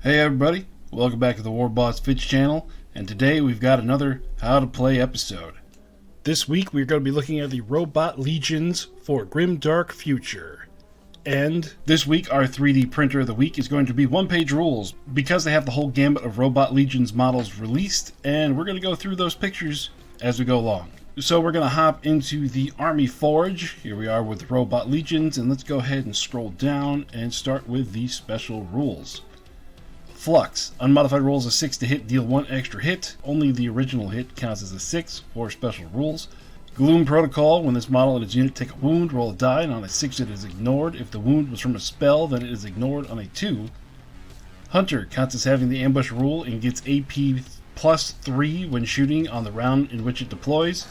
Hey everybody, welcome back to the Warboss Fitch channel, and today we've got another How to Play episode. This week we're going to be looking at the Robot Legions for Grimdark Future. And this week our 3D printer of the week is going to be one-page rules, because they have the whole gamut of Robot Legions models released, and we're going to go through those pictures as we go along. So we're going to hop into the Army Forge. Here we are with Robot Legions, and let's go ahead and scroll down and start with the special rules. Flux. Unmodified rolls a 6 to hit, deal 1 extra hit. Only the original hit counts as a 6 for special rules. Gloom Protocol. When this model and its unit take a wound, roll a die, and on a 6 it is ignored. If the wound was from a spell, then it is ignored on a 2. Hunter. Counts as having the ambush rule and gets AP plus 3 when shooting on the round in which it deploys.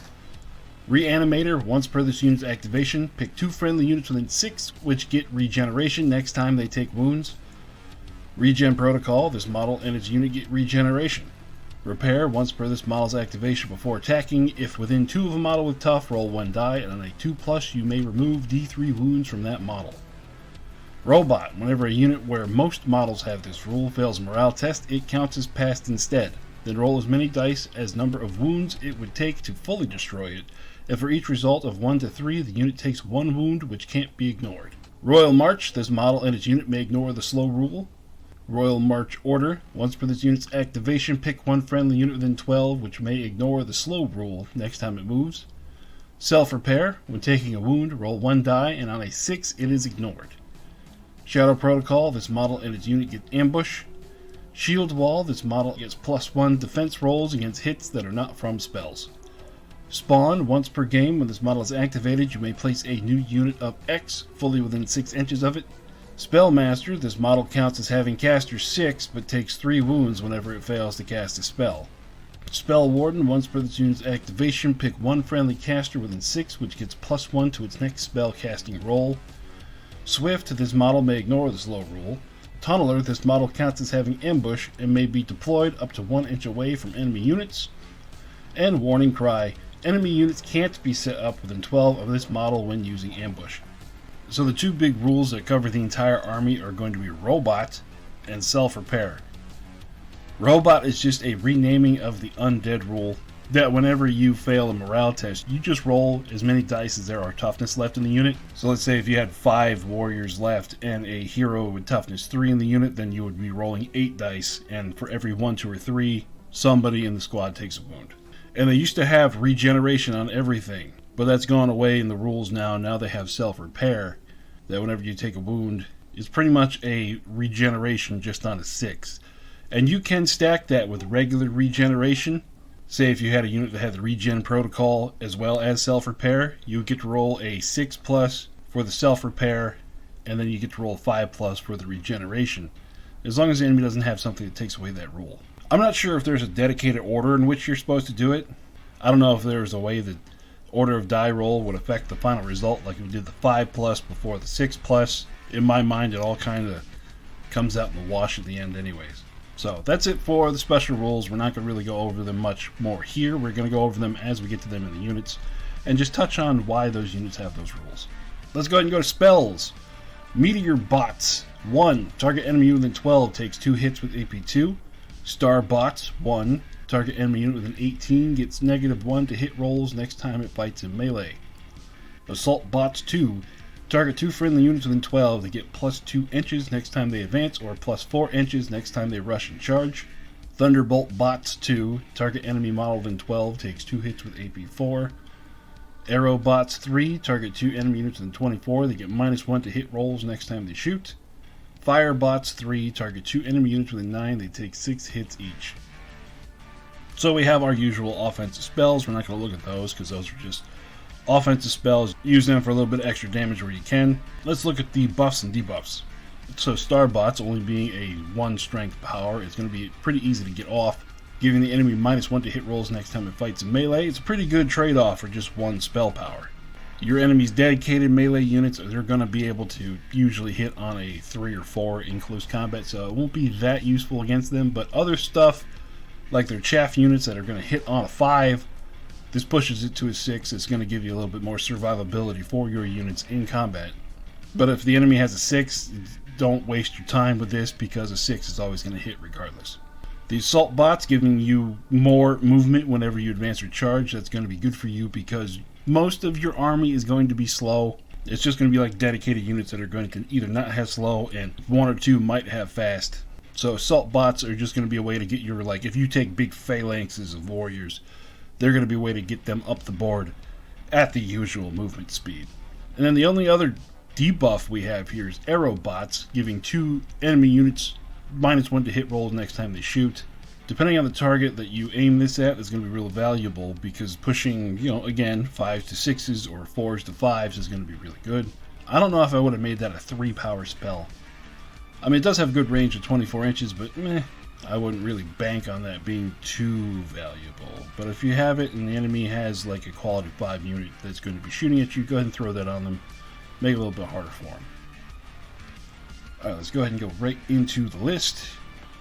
Reanimator. Once per this unit's activation, pick 2 friendly units within 6 which get regeneration next time they take wounds. Regen Protocol. This model and its unit get regeneration. Repair. Once per this model's activation before attacking, if within 2 of a model with tough, roll 1 die, and on a 2+, you may remove D3 wounds from that model. Robot. Whenever a unit where most models have this rule fails a morale test, it counts as passed instead. Then roll as many dice as number of wounds it would take to fully destroy it, and for each result of 1 to 3, the unit takes 1 wound which can't be ignored. Royal March. This model and its unit may ignore the slow rule. Royal March Order. Once per this unit's activation, pick 1 friendly unit within 12 which may ignore the slow rule next time it moves. Self-repair. When taking a wound, roll 1 die, and on a 6 it is ignored. Shadow Protocol. This model and its unit get ambush. Shield Wall. This model gets +1 defense rolls against hits that are not from spells. Spawn. Once per game, when this model is activated, you may place a new unit of X fully within 6 inches of it. Spellmaster. This model counts as having caster 6, but takes 3 wounds whenever it fails to cast a spell. Spell Warden. Once per this unit's activation, pick 1 friendly caster within 6, which gets +1 to its next spell casting roll. Swift. This model may ignore the slow rule. Tunneler. This model counts as having ambush and may be deployed up to 1 inch away from enemy units. And Warning Cry. Enemy units can't be set up within 12 of this model when using ambush. So the 2 big rules that cover the entire army are going to be Robot and Self-Repair. Robot is just a renaming of the Undead rule, that whenever you fail a morale test, you just roll as many dice as there are toughness left in the unit. So let's say if you had 5 warriors left and a hero with toughness 3 in the unit, then you would be rolling 8 dice, and for every 1, 2, or 3, somebody in the squad takes a wound. And they used to have regeneration on everything, but that's gone away in the rules now. Now they have self-repair, that whenever you take a wound, it's pretty much a regeneration just on a 6. And you can stack that with regular regeneration. Say if you had a unit that had the regen protocol as well as self-repair, you would get to roll a 6+ for the self-repair, and then you get to roll 5+ for the regeneration, as long as the enemy doesn't have something that takes away that rule. I'm not sure if there's a dedicated order in which you're supposed to do it. I don't know if there's a way that order of die roll would affect the final result, like if you did the 5+ before the 6+. In my mind, it all kind of comes out in the wash at the end anyways. So that's it for the special rules. We're not going to really go over them much more here. We're going to go over them as we get to them in the units, and just touch on why those units have those rules. Let's go ahead and go to spells. Meteor Bots. 1. Target enemy within 12 takes 2 hits with AP 2. Star Bots. 1. Target enemy unit within 18 gets -1 to hit rolls next time it fights in melee. Assault Bots. 2. Target 2 friendly units within 12 that get +2 inches next time they advance, or +4 inches next time they rush and charge. Thunderbolt Bots. 2. Target enemy model within 12 takes 2 hits with AP 4. Arrow Bots. 3. Target 2 enemy units within 24 that get -1 to hit rolls next time they shoot. Fire Bots. 3. Target 2 enemy units within 9, they take 6 hits each. So we have our usual offensive spells. We're not going to look at those because those are just offensive spells. Use them for a little bit of extra damage where you can. Let's look at the buffs and debuffs. So Starbots, only being a 1 strength power, it's going to be pretty easy to get off, giving the enemy -1 to hit rolls next time it fights in melee. It's a pretty good trade-off for just 1 spell power. Your enemy's dedicated melee units, they're going to be able to usually hit on a 3 or 4 in close combat, so it won't be that useful against them. But other stuff, like their chaff units that are going to hit on a 5, this pushes it to a 6. It's going to give you a little bit more survivability for your units in combat. But if the enemy has a 6, don't waste your time with this because a 6 is always going to hit regardless. The assault bot's giving you more movement whenever you advance or charge. That's going to be good for you because most of your army is going to be slow. It's just going to be like dedicated units that are going to either not have slow and one or two might have fast. So assault bots are just going to be a way to get your, like, if you take big phalanxes of warriors, they're going to be a way to get them up the board at the usual movement speed. And then the only other debuff we have here is arrow bots, giving 2 enemy units -1 to hit rolls next time they shoot. Depending on the target that you aim this at is going to be real valuable because pushing, again, 5s to 6s or 4s to 5s is going to be really good. I don't know if I would have made that a 3 power spell. I mean, it does have good range of 24 inches, but I wouldn't really bank on that being too valuable. But if you have it and the enemy has like a quality 5 unit that's going to be shooting at you, go ahead and throw that on them. Make it a little bit harder for them. Alright, let's go ahead and go right into the list.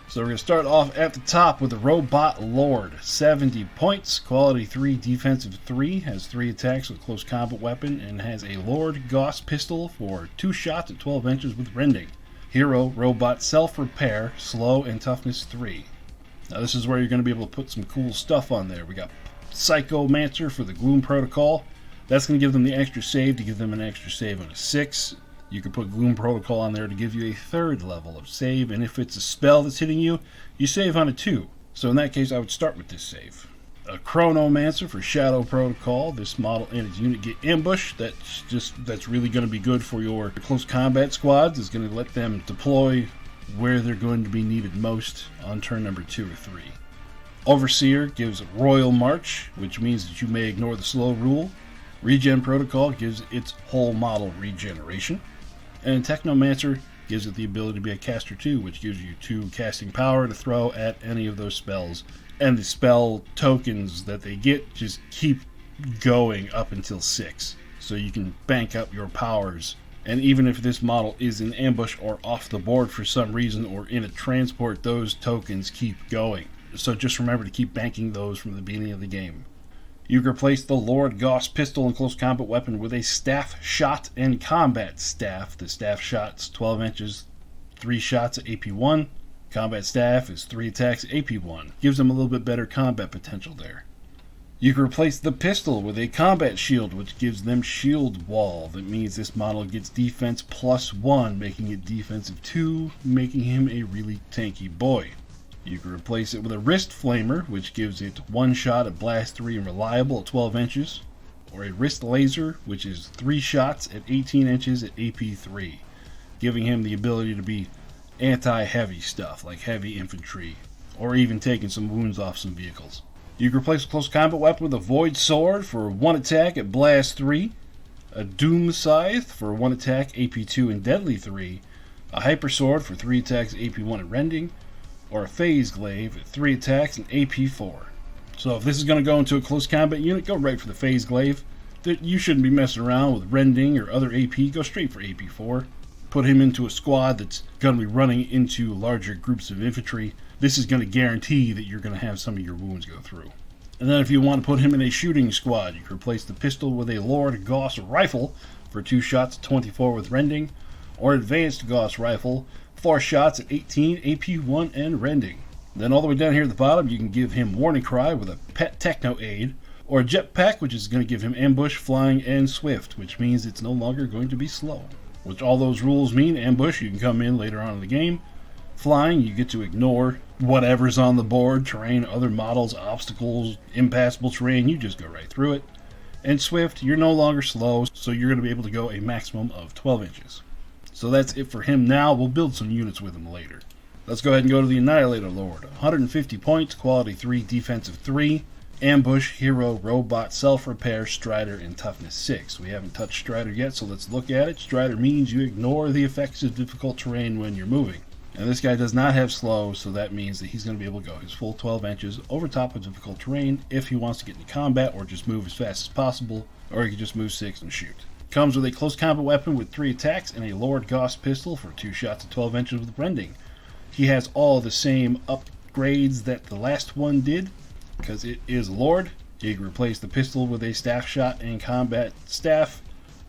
So we're going to start off at the top with the Robot Lord. 70 points, quality 3, defensive 3, has 3 attacks with close combat weapon, and has a Lord Gauss pistol for 2 shots at 12 inches with rending. Hero, Robot, Self-Repair, Slow, and Toughness 3. Now this is where you're going to be able to put some cool stuff on there. We got Psychomancer for the Gloom Protocol. That's going to give them the extra save to give them an extra save on a 6. You can put Gloom Protocol on there to give you a 3rd level of save, and if it's a spell that's hitting you, you save on a 2. So in that case, I would start with this save. A Chronomancer for Shadow Protocol. This model and its unit get ambushed. That's really going to be good for your close combat squads. It's going to let them deploy where they're going to be needed most on turn number 2 or 3. Overseer gives Royal March, which means that you may ignore the slow rule. Regen Protocol gives its whole model regeneration. And Technomancer gives it the ability to be a caster 2, which gives you 2 casting power to throw at any of those spells. And the spell tokens that they get just keep going up until 6. So you can bank up your powers. And even if this model is in ambush or off the board for some reason or in a transport, those tokens keep going. So just remember to keep banking those from the beginning of the game. You can replace the Lord Gauss pistol and close combat weapon with a staff shot and combat staff. The staff shot's 12 inches, 3 shots at AP 1. Combat staff is 3 attacks at AP 1. Gives them a little bit better combat potential there. You can replace the pistol with a combat shield, which gives them shield wall. That means this model gets defense +1, making it defensive 2, making him a really tanky boy. You can replace it with a wrist flamer, which gives it 1 shot at blast 3 and reliable at 12 inches, or a wrist laser, which is 3 shots at 18 inches at AP 3, giving him the ability to be anti-heavy stuff, like heavy infantry, or even taking some wounds off some vehicles. You can replace a close combat weapon with a Void Sword for 1 attack at blast 3, a Doom Scythe for 1 attack AP 2 and deadly 3, a Hyper Sword for 3 attacks at AP 1 and rending, or a Phase Glaive at 3 attacks and AP 4. So if this is going to go into a close combat unit, go right for the Phase Glaive. You shouldn't be messing around with rending or other AP, go straight for AP 4. Put him into a squad that's going to be running into larger groups of infantry. This is going to guarantee that you're going to have some of your wounds go through. And then if you want to put him in a shooting squad, you can replace the pistol with a Lord Gauss rifle for 2 shots at 24 with rending, or advanced Gauss rifle, 4 shots at 18, AP 1, and rending. Then all the way down here at the bottom, you can give him Warning Cry with a Pet Techno Aid, or a Jetpack, which is going to give him Ambush, Flying, and Swift, which means it's no longer going to be slow. Which all those rules mean. Ambush, you can come in later on in the game. Flying, you get to ignore whatever's on the board, terrain, other models, obstacles, impassable terrain, you just go right through it. And Swift, you're no longer slow, so you're going to be able to go a maximum of 12 inches. So that's it for him now. We'll build some units with him later. Let's go ahead and go to the Annihilator Lord. 150 points, quality 3, defensive 3, ambush, hero, robot, self-repair, strider, and toughness 6. We haven't touched strider yet, so let's look at it. Strider means you ignore the effects of difficult terrain when you're moving. And this guy does not have slow, so that means that he's going to be able to go his full 12 inches over top of difficult terrain if he wants to get into combat or just move as fast as possible, or he can just move 6 and shoot. Comes with a close combat weapon with 3 attacks and a Lord Gauss pistol for 2 shots at 12 inches with rending. He has all the same upgrades that the last one did, because it is Lord. You can replace the pistol with a staff shot and combat staff,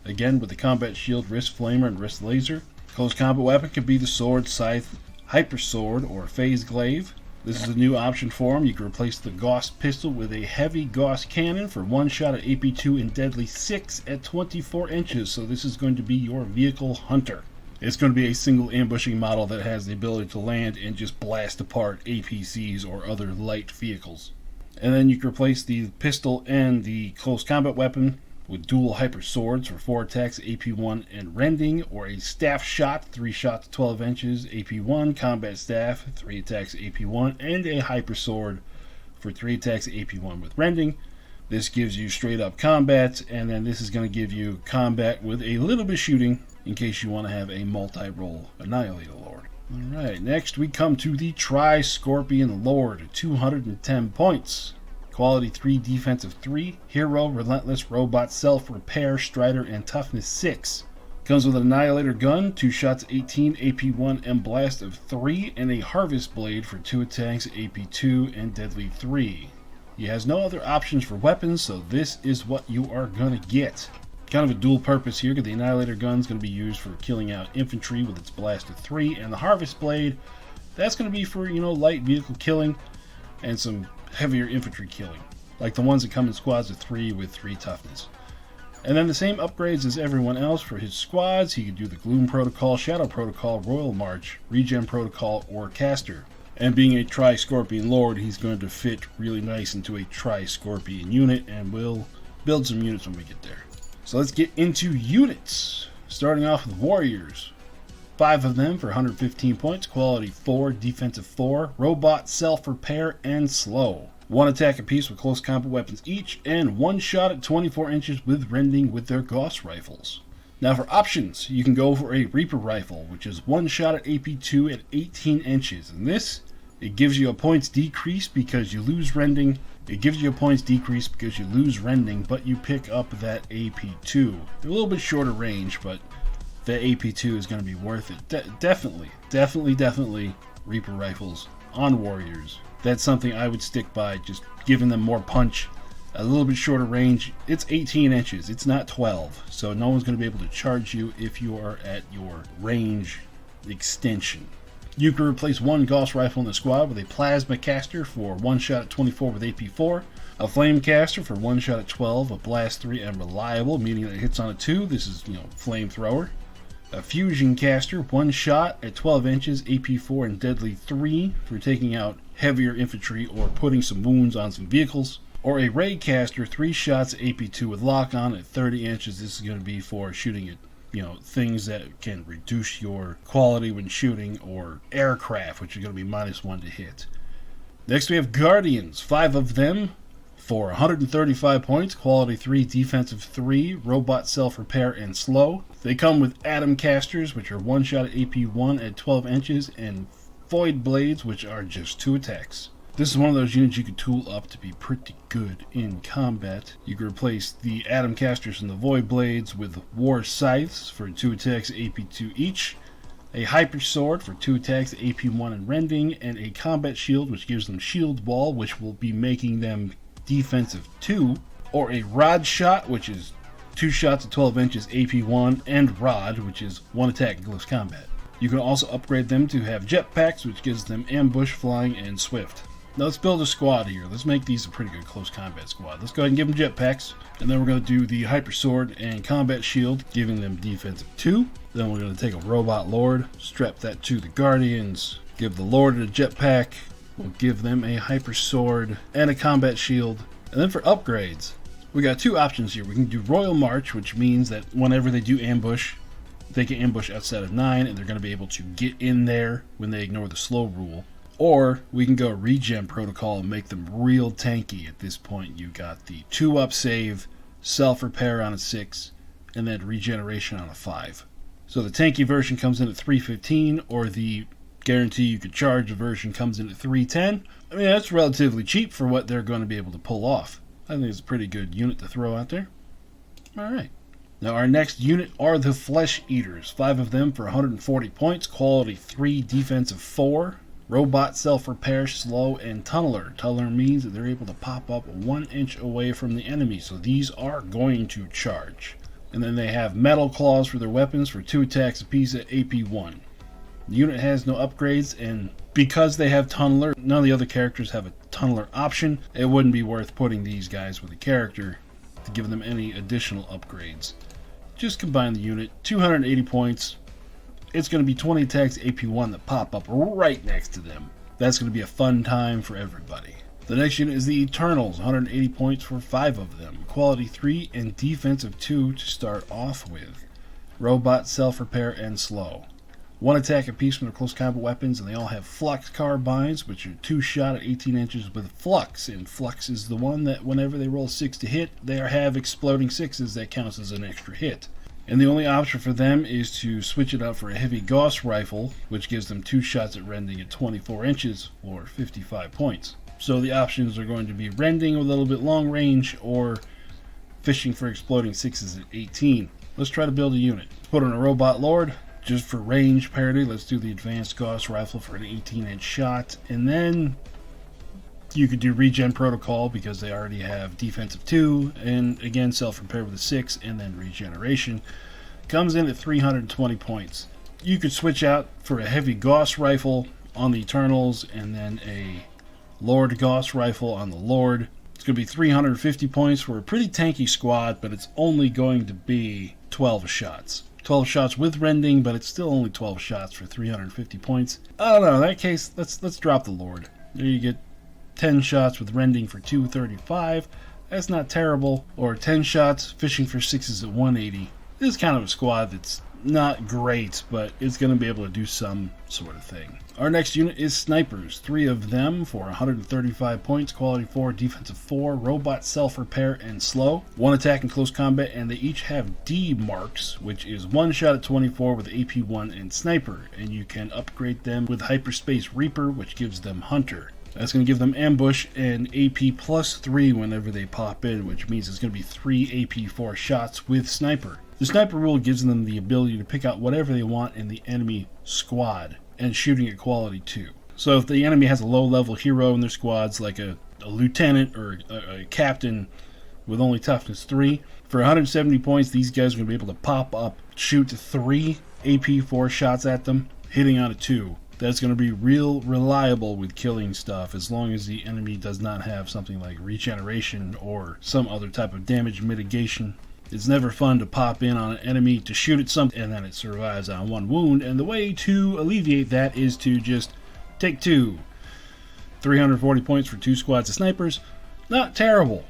again with the combat shield, wrist flamer, and wrist laser. Close combat weapon could be the sword, scythe, hyper sword, or phase glaive. This is a new option for him. You can replace the Gauss pistol with a heavy Gauss cannon for one shot at AP2 and deadly 6 at 24 inches. So this is going to be your vehicle hunter. It's going to be a single ambushing model that has the ability to land and just blast apart APCs or other light vehicles. And then you can replace the pistol and the close combat weapon with dual hyper swords for 4 attacks, AP1 and rending, or a staff shot, 3 shots 12 inches, AP1, combat staff, 3 attacks, AP1, and a hyper sword for 3 attacks, AP1 with rending. This gives you straight up combat, and then this is going to give you combat with a little bit of shooting in case you want to have a multi-role Annihilator Lord. Alright, next we come to the Tri-Scorpion Lord, 210 points. Quality 3, defensive 3, hero, relentless, robot, self-repair, strider, and toughness 6. Comes with an Annihilator gun, 2 shots 18, AP1, and blast of 3, and a harvest blade for 2 attacks, AP2, and deadly 3. He has no other options for weapons, so this is what you are going to get. Kind of a dual purpose here, because the Annihilator gun is going to be used for killing out infantry with its blast of 3, and the harvest blade, that's going to be for, light vehicle killing and some heavier infantry killing, like the ones that come in squads of 3 with 3 toughness. And then the same upgrades as everyone else for his squads. He could do the Gloom Protocol, Shadow Protocol, Royal March, Regen Protocol, or Caster. And being a Tri-Scorpion Lord, he's going to fit really nice into a Tri-Scorpion unit, and we'll build some units when we get there. So let's get into units. Starting off with Warriors. 5 of them for 115 points, quality 4, defensive 4, robot, self-repair, and slow. 1 attack apiece with close combat weapons each, and 1 shot at 24 inches with rending with their Gauss rifles. Now for options, you can go for a Reaper rifle, which is 1 shot at AP2 at 18 inches. And this, it gives you a points decrease because you lose rending. It gives you a points decrease because you lose rending, but you pick up that AP2. A little bit shorter range, but the AP2 is going to be worth it. Definitely Reaper rifles on Warriors. That's something I would stick by, just giving them more punch, a little bit shorter range. It's 18 inches, it's not 12, so no one's going to be able to charge you if you are at your range extension. You can replace 1 Gauss rifle in the squad with a Plasma Caster for 1 shot at 24 with AP4, a Flame Caster for 1 shot at 12, a Blast 3 and Reliable, meaning that it hits on a 2. This is, Flamethrower. A Fusion Caster, 1 shot at 12 inches, AP4 and Deadly 3 for taking out heavier infantry or putting some wounds on some vehicles. Or a Ray Caster, 3 shots AP2 with lock on at 30 inches. This is going to be for shooting at things that can reduce your quality when shooting, or aircraft, which is going to be -1 to hit. Next we have Guardians, 5 of them for 135 points, quality 3, defensive 3, robot, self-repair, and slow. They come with Atom Casters, which are 1 shot at AP1 at 12 inches, and Void Blades, which are just 2 attacks. This is one of those units you can tool up to be pretty good in combat. You can replace the Atom Casters and the Void Blades with War Scythes for 2 attacks, AP2 each, a Hyper Sword for 2 attacks, AP1 and rending, and a Combat Shield, which gives them Shield Wall, which will be making them defensive 2, or a Rod Shot, which is 2 shots at 12 inches, AP1, and Rod, which is 1 attack in close combat. You can also upgrade them to have Jetpacks, which gives them Ambush, Flying, and Swift. Now let's build a squad here. Let's make these a pretty good close combat squad. Let's go ahead and give them jetpacks. And then we're going to do the Hyper Sword and Combat Shield, giving them defensive 2. Then we're going to take a Robot Lord, strap that to the Guardians, give the Lord a jetpack. We'll give them a Hyper Sword and a Combat Shield. And then for upgrades, we got 2 options here. We can do Royal March, which means that whenever they do ambush, they can ambush outside of 9, and they're going to be able to get in there when they ignore the slow rule. Or we can go Regen Protocol and make them real tanky. At this point, you got the 2-up save, self-repair on a 6, and then regeneration on a 5. So the tanky version comes in at 315, or the guarantee you could charge version comes in at 310. I mean, that's relatively cheap for what they're going to be able to pull off. I think it's a pretty good unit to throw out there. Alright. Now our next unit are the Flesh Eaters. 5 of them for 140 points, quality 3, defensive 4. Robot, self-repair, slow, and tunneler. Tunneler means that they're able to pop up 1 inch away from the enemy, so these are going to charge. And then they have metal claws for their weapons for 2 attacks apiece at AP 1. The unit has no upgrades, and because they have Tunneler, none of the other characters have a Tunneler option. It wouldn't be worth putting these guys with a character to give them any additional upgrades. Just combine the unit, 280 points. It's going to be 20 attacks AP1 that pop up right next to them. That's going to be a fun time for everybody. The next unit is the Eternals, 180 points for 5 of them. Quality 3 and defensive 2 to start off with. Robot, self-repair, and slow. 1 attack apiece from their close combat weapons, and they all have flux carbines, which are 2 shot at 18 inches with flux. And flux is the one that whenever they roll 6 to hit, they have exploding 6s that counts as an extra hit. And the only option for them is to switch it out for a heavy Gauss rifle, which gives them 2 shots at rending at 24 inches or 55 points. So the options are going to be rending with a little bit long range or fishing for exploding 6s at 18. Let's try to build a unit. Put on a Robot Lord. Just for range parity, let's do the advanced Gauss rifle for an 18-inch shot. And then you could do regen protocol because they already have defensive 2, and again self-repair with a 6, and then regeneration. Comes in at 320 points. You could switch out for a heavy Gauss rifle on the Eternals, and then a Lord Gauss rifle on the Lord. It's going to be 350 points for a pretty tanky squad, but it's only going to be 12 shots. 12 shots with rending, but it's still only 12 shots for 350 points. I don't know, in that case, let's drop the Lord. There you get 10 shots with rending for 235. That's not terrible. Or 10 shots fishing for 6s at 180. This is kind of a squad that's not great, but it's going to be able to do some sort of thing. Our next unit is Snipers. 3 of them for 135 points, quality 4, defensive 4, robot, self-repair, and slow. 1 attack in close combat, and they each have D marks, which is 1 shot at 24 with AP1 and Sniper, and you can upgrade them with Hyperspace Reaper, which gives them Hunter. That's going to give them ambush and AP plus 3 whenever they pop in, which means it's going to be 3 AP4 shots with Sniper. The Sniper rule gives them the ability to pick out whatever they want in the enemy squad, and shooting at quality 2. So if the enemy has a low-level hero in their squads, like a lieutenant or a captain with only toughness 3, for 170 points, these guys are going to be able to pop up, shoot 3 AP4 shots at them, hitting on a 2. That's going to be real reliable with killing stuff, as long as the enemy does not have something like regeneration or some other type of damage mitigation. It's never fun to pop in on an enemy to shoot at something and then it survives on 1 wound, and the way to alleviate that is to just take 2. 340 points for 2 squads of snipers. Not terrible,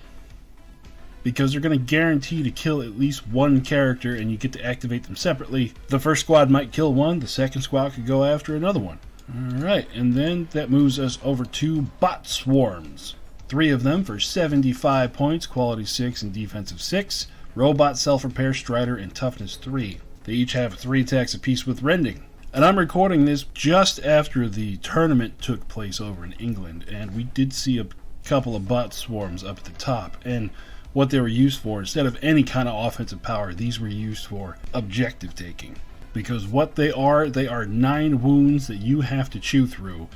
because they're going to guarantee to kill at least 1 character, and you get to activate them separately. The first squad might kill 1, the second squad could go after another one. Alright, and then that moves us over to Bot Swarms. 3 of them for 75 points, quality 6 and defensive 6. Robot, self-repair, strider, and toughness 3. They each have 3 attacks apiece with rending. And I'm recording this just after the tournament took place over in England, and we did see a couple of bot swarms up at the top, and what they were used for, instead of any kind of offensive power, these were used for objective taking. Because what they are 9 wounds that you have to chew through.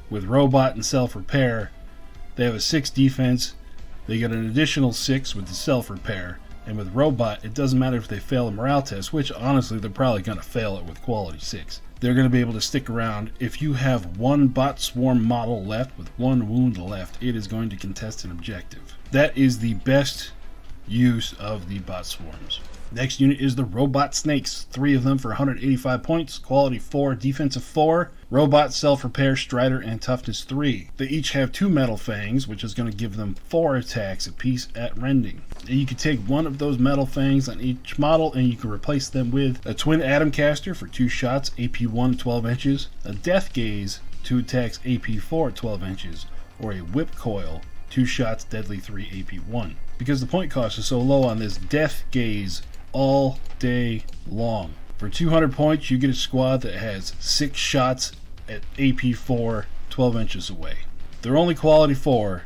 With robot and self-repair, they have a 6 defense, they get an additional 6 with the self-repair. And with robot, it doesn't matter if they fail a morale test, which honestly they're probably going to fail it with quality 6. They're going to be able to stick around. If you have 1 bot swarm model left with 1 wound left, it is going to contest an objective. That is the best use of the bot swarms. Next unit is the Robot Snakes. 3 of them for 185 points, quality 4, defensive 4, robot, self-repair, strider, and toughness 3. They each have 2 metal fangs, which is going to give them 4 attacks apiece at rending. You can take 1 of those metal fangs on each model, and you can replace them with a twin atom caster for 2 shots, AP1 at 12 inches, a death gaze, 2 attacks, AP4 at 12 inches, or a whip coil, 2 shots, deadly 3, AP1. Because the point cost is so low on this death gaze, all day long. For 200 points, you get a squad that has 6 shots at AP4, 12 inches away. They're only quality 4,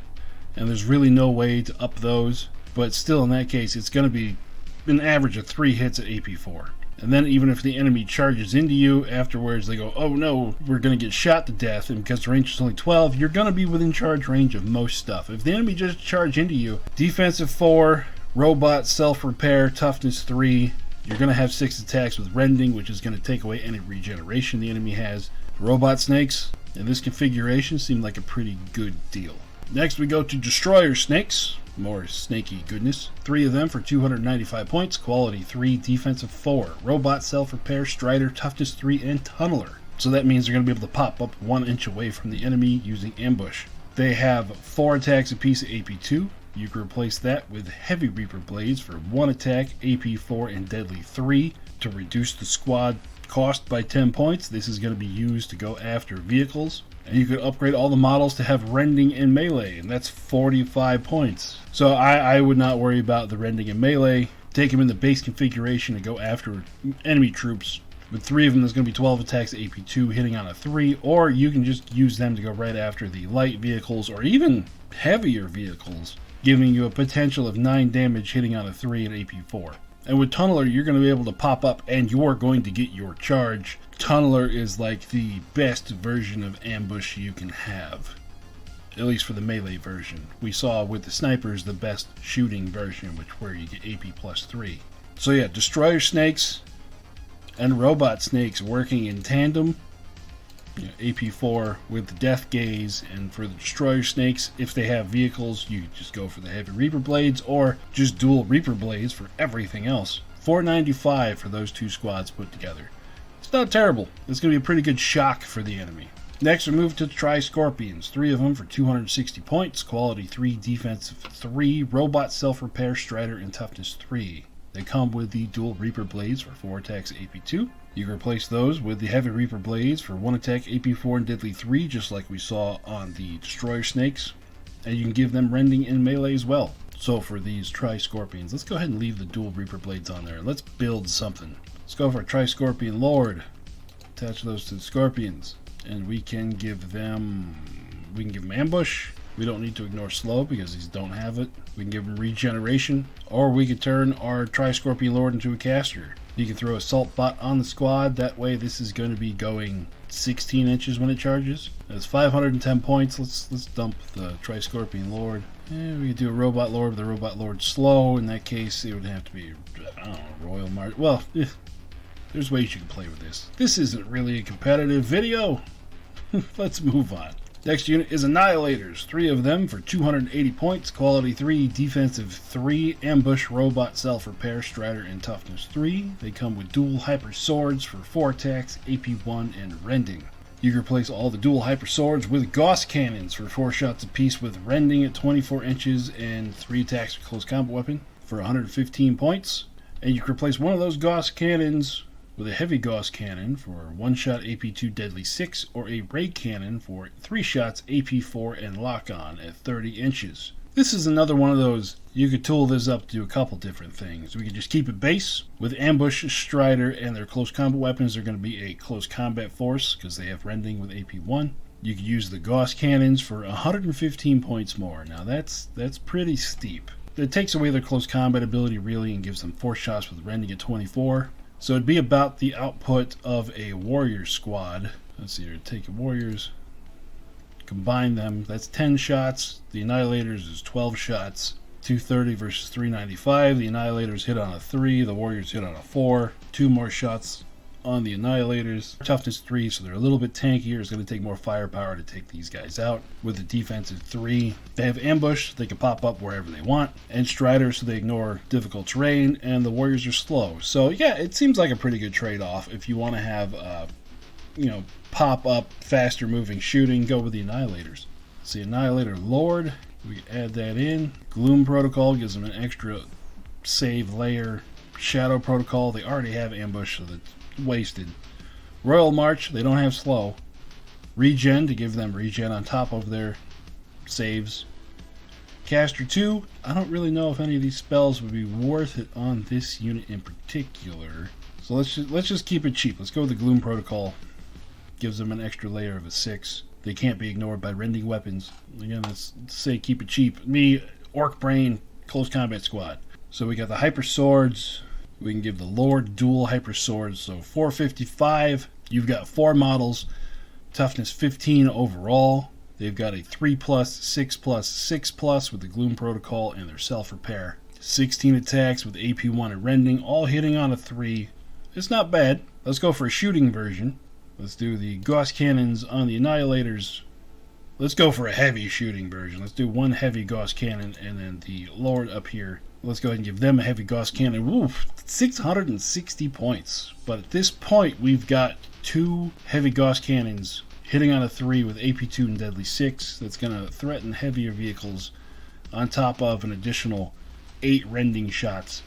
and there's really no way to up those, but still in that case, it's going to be an average of 3 hits at AP4. And then even if the enemy charges into you, afterwards they go, oh no, we're going to get shot to death, and because the range is only 12, you're going to be within charge range of most stuff. If the enemy just charge into you, defensive 4, Robot self-repair, toughness 3. You're going to have 6 attacks with rending, which is going to take away any regeneration the enemy has. Robot snakes in this configuration seem like a pretty good deal. Next we go to Destroyer Snakes. More snaky goodness. 3 of them for 295 points. Quality 3, defensive 4. Robot self-repair, strider, toughness 3, and tunneler. So that means they're going to be able to pop up 1 inch away from the enemy using ambush. They have 4 attacks apiece at AP2. You can replace that with Heavy Reaper Blades for 1 attack, AP4, and Deadly 3 to reduce the squad cost by 10 points. This is going to be used to go after vehicles. And you could upgrade all the models to have rending and melee, and that's 45 points. So I would not worry about the rending and melee. Take them in the base configuration and go after enemy troops. With 3 of them, there's going to be 12 attacks at AP2 hitting on a 3, or you can just use them to go right after the light vehicles or even heavier vehicles, giving you a potential of 9 damage hitting on a 3 and AP4. And with Tunneler, you're going to be able to pop up and you're going to get your charge. Tunneler is like the best version of ambush you can have. At least for the melee version. We saw with the snipers the best shooting version, where you get AP plus 3. So yeah, Destroyer Snakes and Robot Snakes working in tandem. AP4 with the Death Gaze, and for the Destroyer Snakes, if they have vehicles, you just go for the Heavy Reaper Blades, or just dual Reaper Blades for everything else. 495 for those 2 squads put together. It's not terrible. It's going to be a pretty good shock for the enemy. Next, we move to the Tri-Scorpions. 3 of them for 260 points, quality 3, defensive 3, robot self-repair, strider, and toughness 3. They come with the dual Reaper Blades for 4 attacks AP2. You can replace those with the Heavy Reaper Blades for 1 attack AP4 and Deadly 3, just like we saw on the Destroyer Snakes. And you can give them rending and melee as well. So for these Tri-Scorpions, let's go ahead and leave the dual Reaper Blades on there. Let's build something. Let's go for a Tri-Scorpion Lord. Attach those to the Scorpions. And we can give them ambush. We don't need to ignore slow because these don't have it. We can give them regeneration, or we could turn our Tri-Scorpion Lord into a caster. You can throw Assault Bot on the squad. That way this is going to be going 16 inches when it charges. That's 510 points. Let's dump the Tri-Scorpion Lord. And we could do a Robot Lord with the Robot Lord slow. In that case, it would have to be, I don't know, Royal March. Well, there's ways you can play with this. This isn't really a competitive video. Let's move on. Next unit is Annihilators. 3 of them for 280 points, quality 3, defensive 3, ambush, robot, self-repair, strider, and toughness 3. They come with dual hyper swords for 4 attacks, AP1, and rending. You can replace all the dual hyper swords with Gauss cannons for 4 shots apiece with rending at 24 inches and 3 attacks with close combat weapon for 115 points. And you can replace one of those Gauss cannons with a heavy Gauss cannon for 1 shot AP2 Deadly 6, or a ray cannon for 3 shots AP4 and lock-on at 30 inches. This is another one of those, you could tool this up to do a couple different things. We could just keep it base with ambush, strider, and their close combat weapons are going to be a close combat force because they have rending with AP1. You could use the Gauss cannons for 115 points more. Now that's pretty steep. It takes away their close combat ability really and gives them 4 shots with rending at 24. So it'd be about the output of a warrior squad. Let's see here, take warriors, combine them, that's 10 shots. The Annihilators is 12 shots. 230 versus 395. The Annihilators hit on a 3, the warriors hit on a 4. 2 more shots on the Annihilators. Toughness 3, so they're a little bit tankier. It's going to take more firepower to take these guys out. With the defensive 3, they have ambush, they can pop up wherever they want, and strider, so they ignore difficult terrain, and the warriors are slow. So yeah, it seems like a pretty good trade-off. If you want to have pop up, faster moving shooting, go with the Annihilators. See, Annihilator Lord, we add that in. Gloom Protocol gives them an extra save layer. Shadow Protocol, they already have ambush, so that's wasted. Royal March, they don't have slow. Regen, to give them regen on top of their saves. Caster 2, I don't really know if any of these spells would be worth it on this unit in particular. So let's just keep it cheap. Let's go with the Gloom Protocol. Gives them an extra layer of a 6. They can't be ignored by rending weapons. Again, let's say keep it cheap. Me, Orc Brain, Close Combat Squad. So we got the Hyper Swords. We can give the Lord dual Hyper Swords. So 455. You've got 4 models. Toughness 15 overall. They've got a 3+, 6+, 6+ with the Gloom Protocol and their self-repair. 16 attacks with AP1 and rending, all hitting on a 3. It's not bad. Let's go for a shooting version. Let's do the Gauss cannons on the Annihilators. Let's go for a heavy shooting version. Let's do one heavy Gauss cannon, and then the Lord up here. Let's go ahead and give them a heavy Gauss cannon. Oof, 660 points. But at this point, we've got 2 heavy Gauss cannons hitting on a 3 with AP2 and Deadly 6. That's going to threaten heavier vehicles, on top of an additional 8 rending shots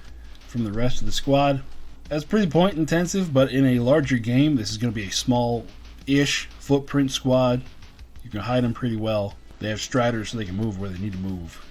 from the rest of the squad. That's pretty point intensive, but in a larger game, this is going to be a small-ish footprint squad. You can hide them pretty well. They have striders so they can move where they need to move.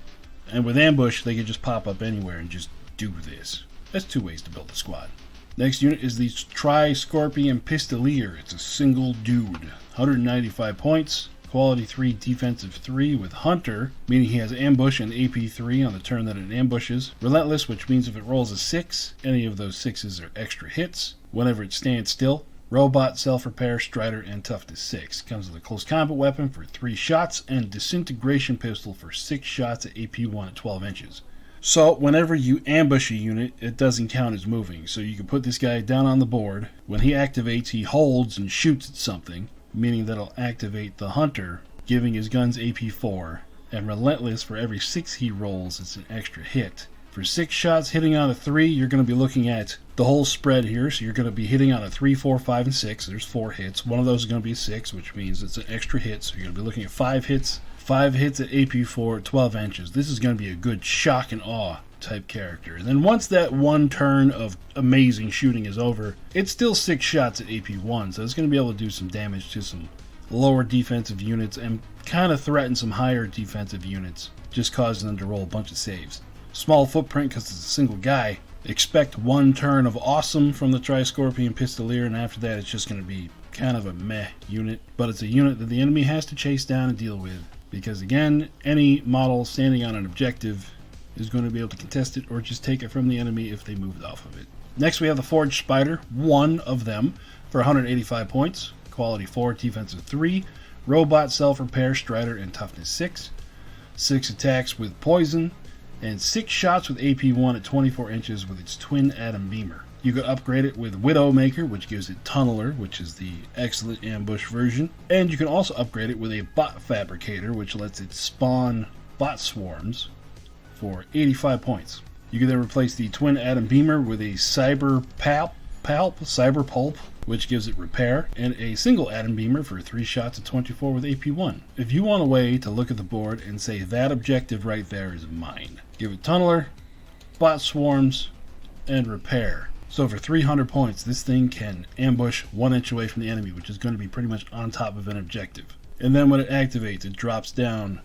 And with ambush, they can just pop up anywhere and just do this. That's 2 ways to build a squad. Next unit is the Tri-Scorpion Pistolier. It's a single dude. 195 points. Quality 3, defensive 3 with Hunter, meaning he has ambush and AP3 on the turn that it ambushes. Relentless, which means if it rolls a 6, any of those 6s are extra hits whenever it stands still. Robot, self-repair, strider, and toughness 6. Comes with a close combat weapon for 3 shots and disintegration pistol for 6 shots at AP1 at 12 inches. So whenever you ambush a unit, it doesn't count as moving. So you can put this guy down on the board. When he activates, he holds and shoots at something, meaning that'll activate the Hunter, giving his guns AP4, and Relentless, for every 6 he rolls, it's an extra hit. For 6 shots hitting on a 3, you're going to be looking at the whole spread here, so you're going to be hitting on a 3, 4, 5, and 6. There's 4 hits. One of those is going to be a 6, which means it's an extra hit, so you're going to be looking at 5 hits. 5 hits at AP4 at 12 inches. This is going to be a good shock and awe type character. And then once that one turn of amazing shooting is over, it's still 6 shots at AP1, so it's going to be able to do some damage to some lower defensive units and kind of threaten some higher defensive units, just causing them to roll a bunch of saves. Small footprint because it's a single guy. Expect 1 turn of awesome from the Tri-Scorpion Pistolier, and after that it's just going to be kind of a meh unit. But it's a unit that the enemy has to chase down and deal with, because again, any model standing on an objective is going to be able to contest it or just take it from the enemy if they moved off of it. Next we have the Forged Spider, 1 of them, for 185 points. Quality 4, defensive 3, robot, self-repair, strider, and toughness 6. 6 attacks with poison, and 6 shots with AP1 at 24 inches with its twin atom beamer. You could upgrade it with Widowmaker, which gives it Tunneler, which is the excellent ambush version. And you can also upgrade it with a Bot Fabricator, which lets it spawn bot swarms for 85 points. You can then replace the twin atom beamer with a Cyber Pulp, which gives it repair, and a single atom beamer for 3 shots at 24 with AP1. If you want a way to look at the board and say that objective right there is mine, give it Tunneler, bot swarms, and repair. So for 300 points, this thing can ambush 1 inch away from the enemy, which is going to be pretty much on top of an objective. And then when it activates, it drops down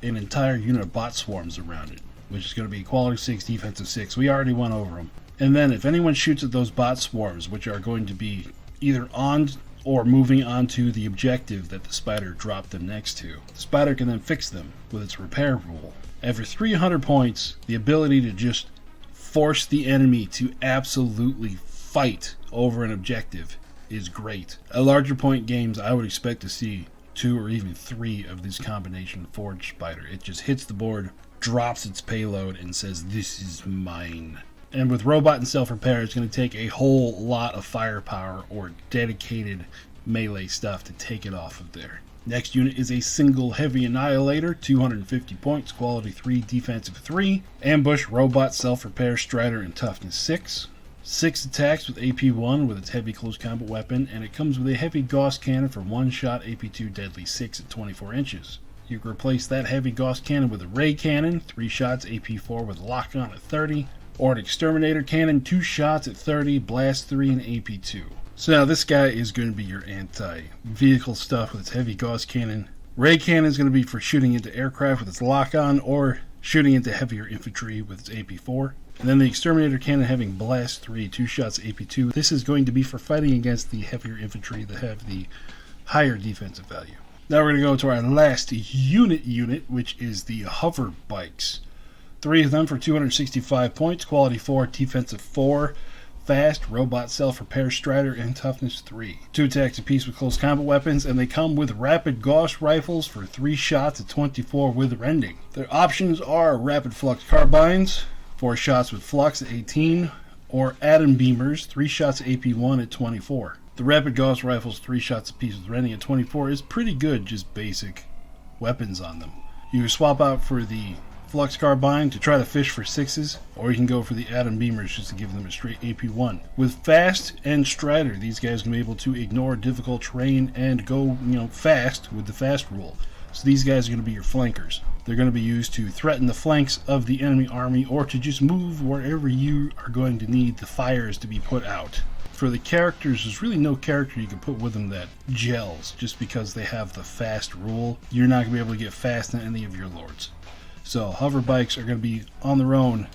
an entire unit of bot swarms around it, which is going to be quality 6, defensive 6. We already went over them. And then if anyone shoots at those bot swarms, which are going to be either on or moving onto the objective that the spider dropped them next to, the spider can then fix them with its repair rule. And for 300 points, the ability to just force the enemy to absolutely fight over an objective is great. At larger point games, I would expect to see 2 or even 3 of this combination Forged Spider. It just hits the board, drops its payload, and says, "This is mine." And with robot and self-repair, it's going to take a whole lot of firepower or dedicated melee stuff to take it off of there. Next unit is a single heavy annihilator, 250 points, quality 3, defensive 3, ambush, robot, self-repair, strider, and toughness 6. 6 attacks with AP1 with its heavy close combat weapon, and it comes with a heavy Gauss cannon for 1 shot, AP2, deadly 6 at 24 inches. You can replace that heavy Gauss cannon with a ray cannon, 3 shots, AP4 with lock-on at 30, or an exterminator cannon, 2 shots at 30, blast 3, and AP2. So now this guy is going to be your anti-vehicle stuff with its heavy Gauss cannon. Ray cannon is going to be for shooting into aircraft with its lock-on, or shooting into heavier infantry with its AP4. And then the exterminator cannon having blast 3, 2 shots AP2. This is going to be for fighting against the heavier infantry that have the higher defensive value. Now we're going to go to our last unit, which is the hover bikes. 3 of them for 265 points, quality 4, defensive 4, fast, robot, self-repair, strider, and toughness 3. 2 attacks apiece with close combat weapons, and they come with rapid Gauss rifles for 3 shots at 24 with rending. Their options are rapid flux carbines 4 shots with Flux at 18, or Atom Beamers, 3 shots AP1 at 24. The Rapid Gauss Rifles, 3 shots apiece with Rending at 24 is pretty good, just basic weapons on them. You can swap out for the Flux Carbine to try to fish for 6s, or you can go for the Atom Beamers just to give them a straight AP1. With Fast and Strider, these guys can be able to ignore difficult terrain and go, fast with the fast rule. So these guys are going to be your flankers. They're going to be used to threaten the flanks of the enemy army or to just move wherever you are going to need the fires to be put out. For the characters, there's really no character you can put with them that gels just because they have the fast rule. You're not going to be able to get fast in any of your lords. So hover bikes are going to be on their own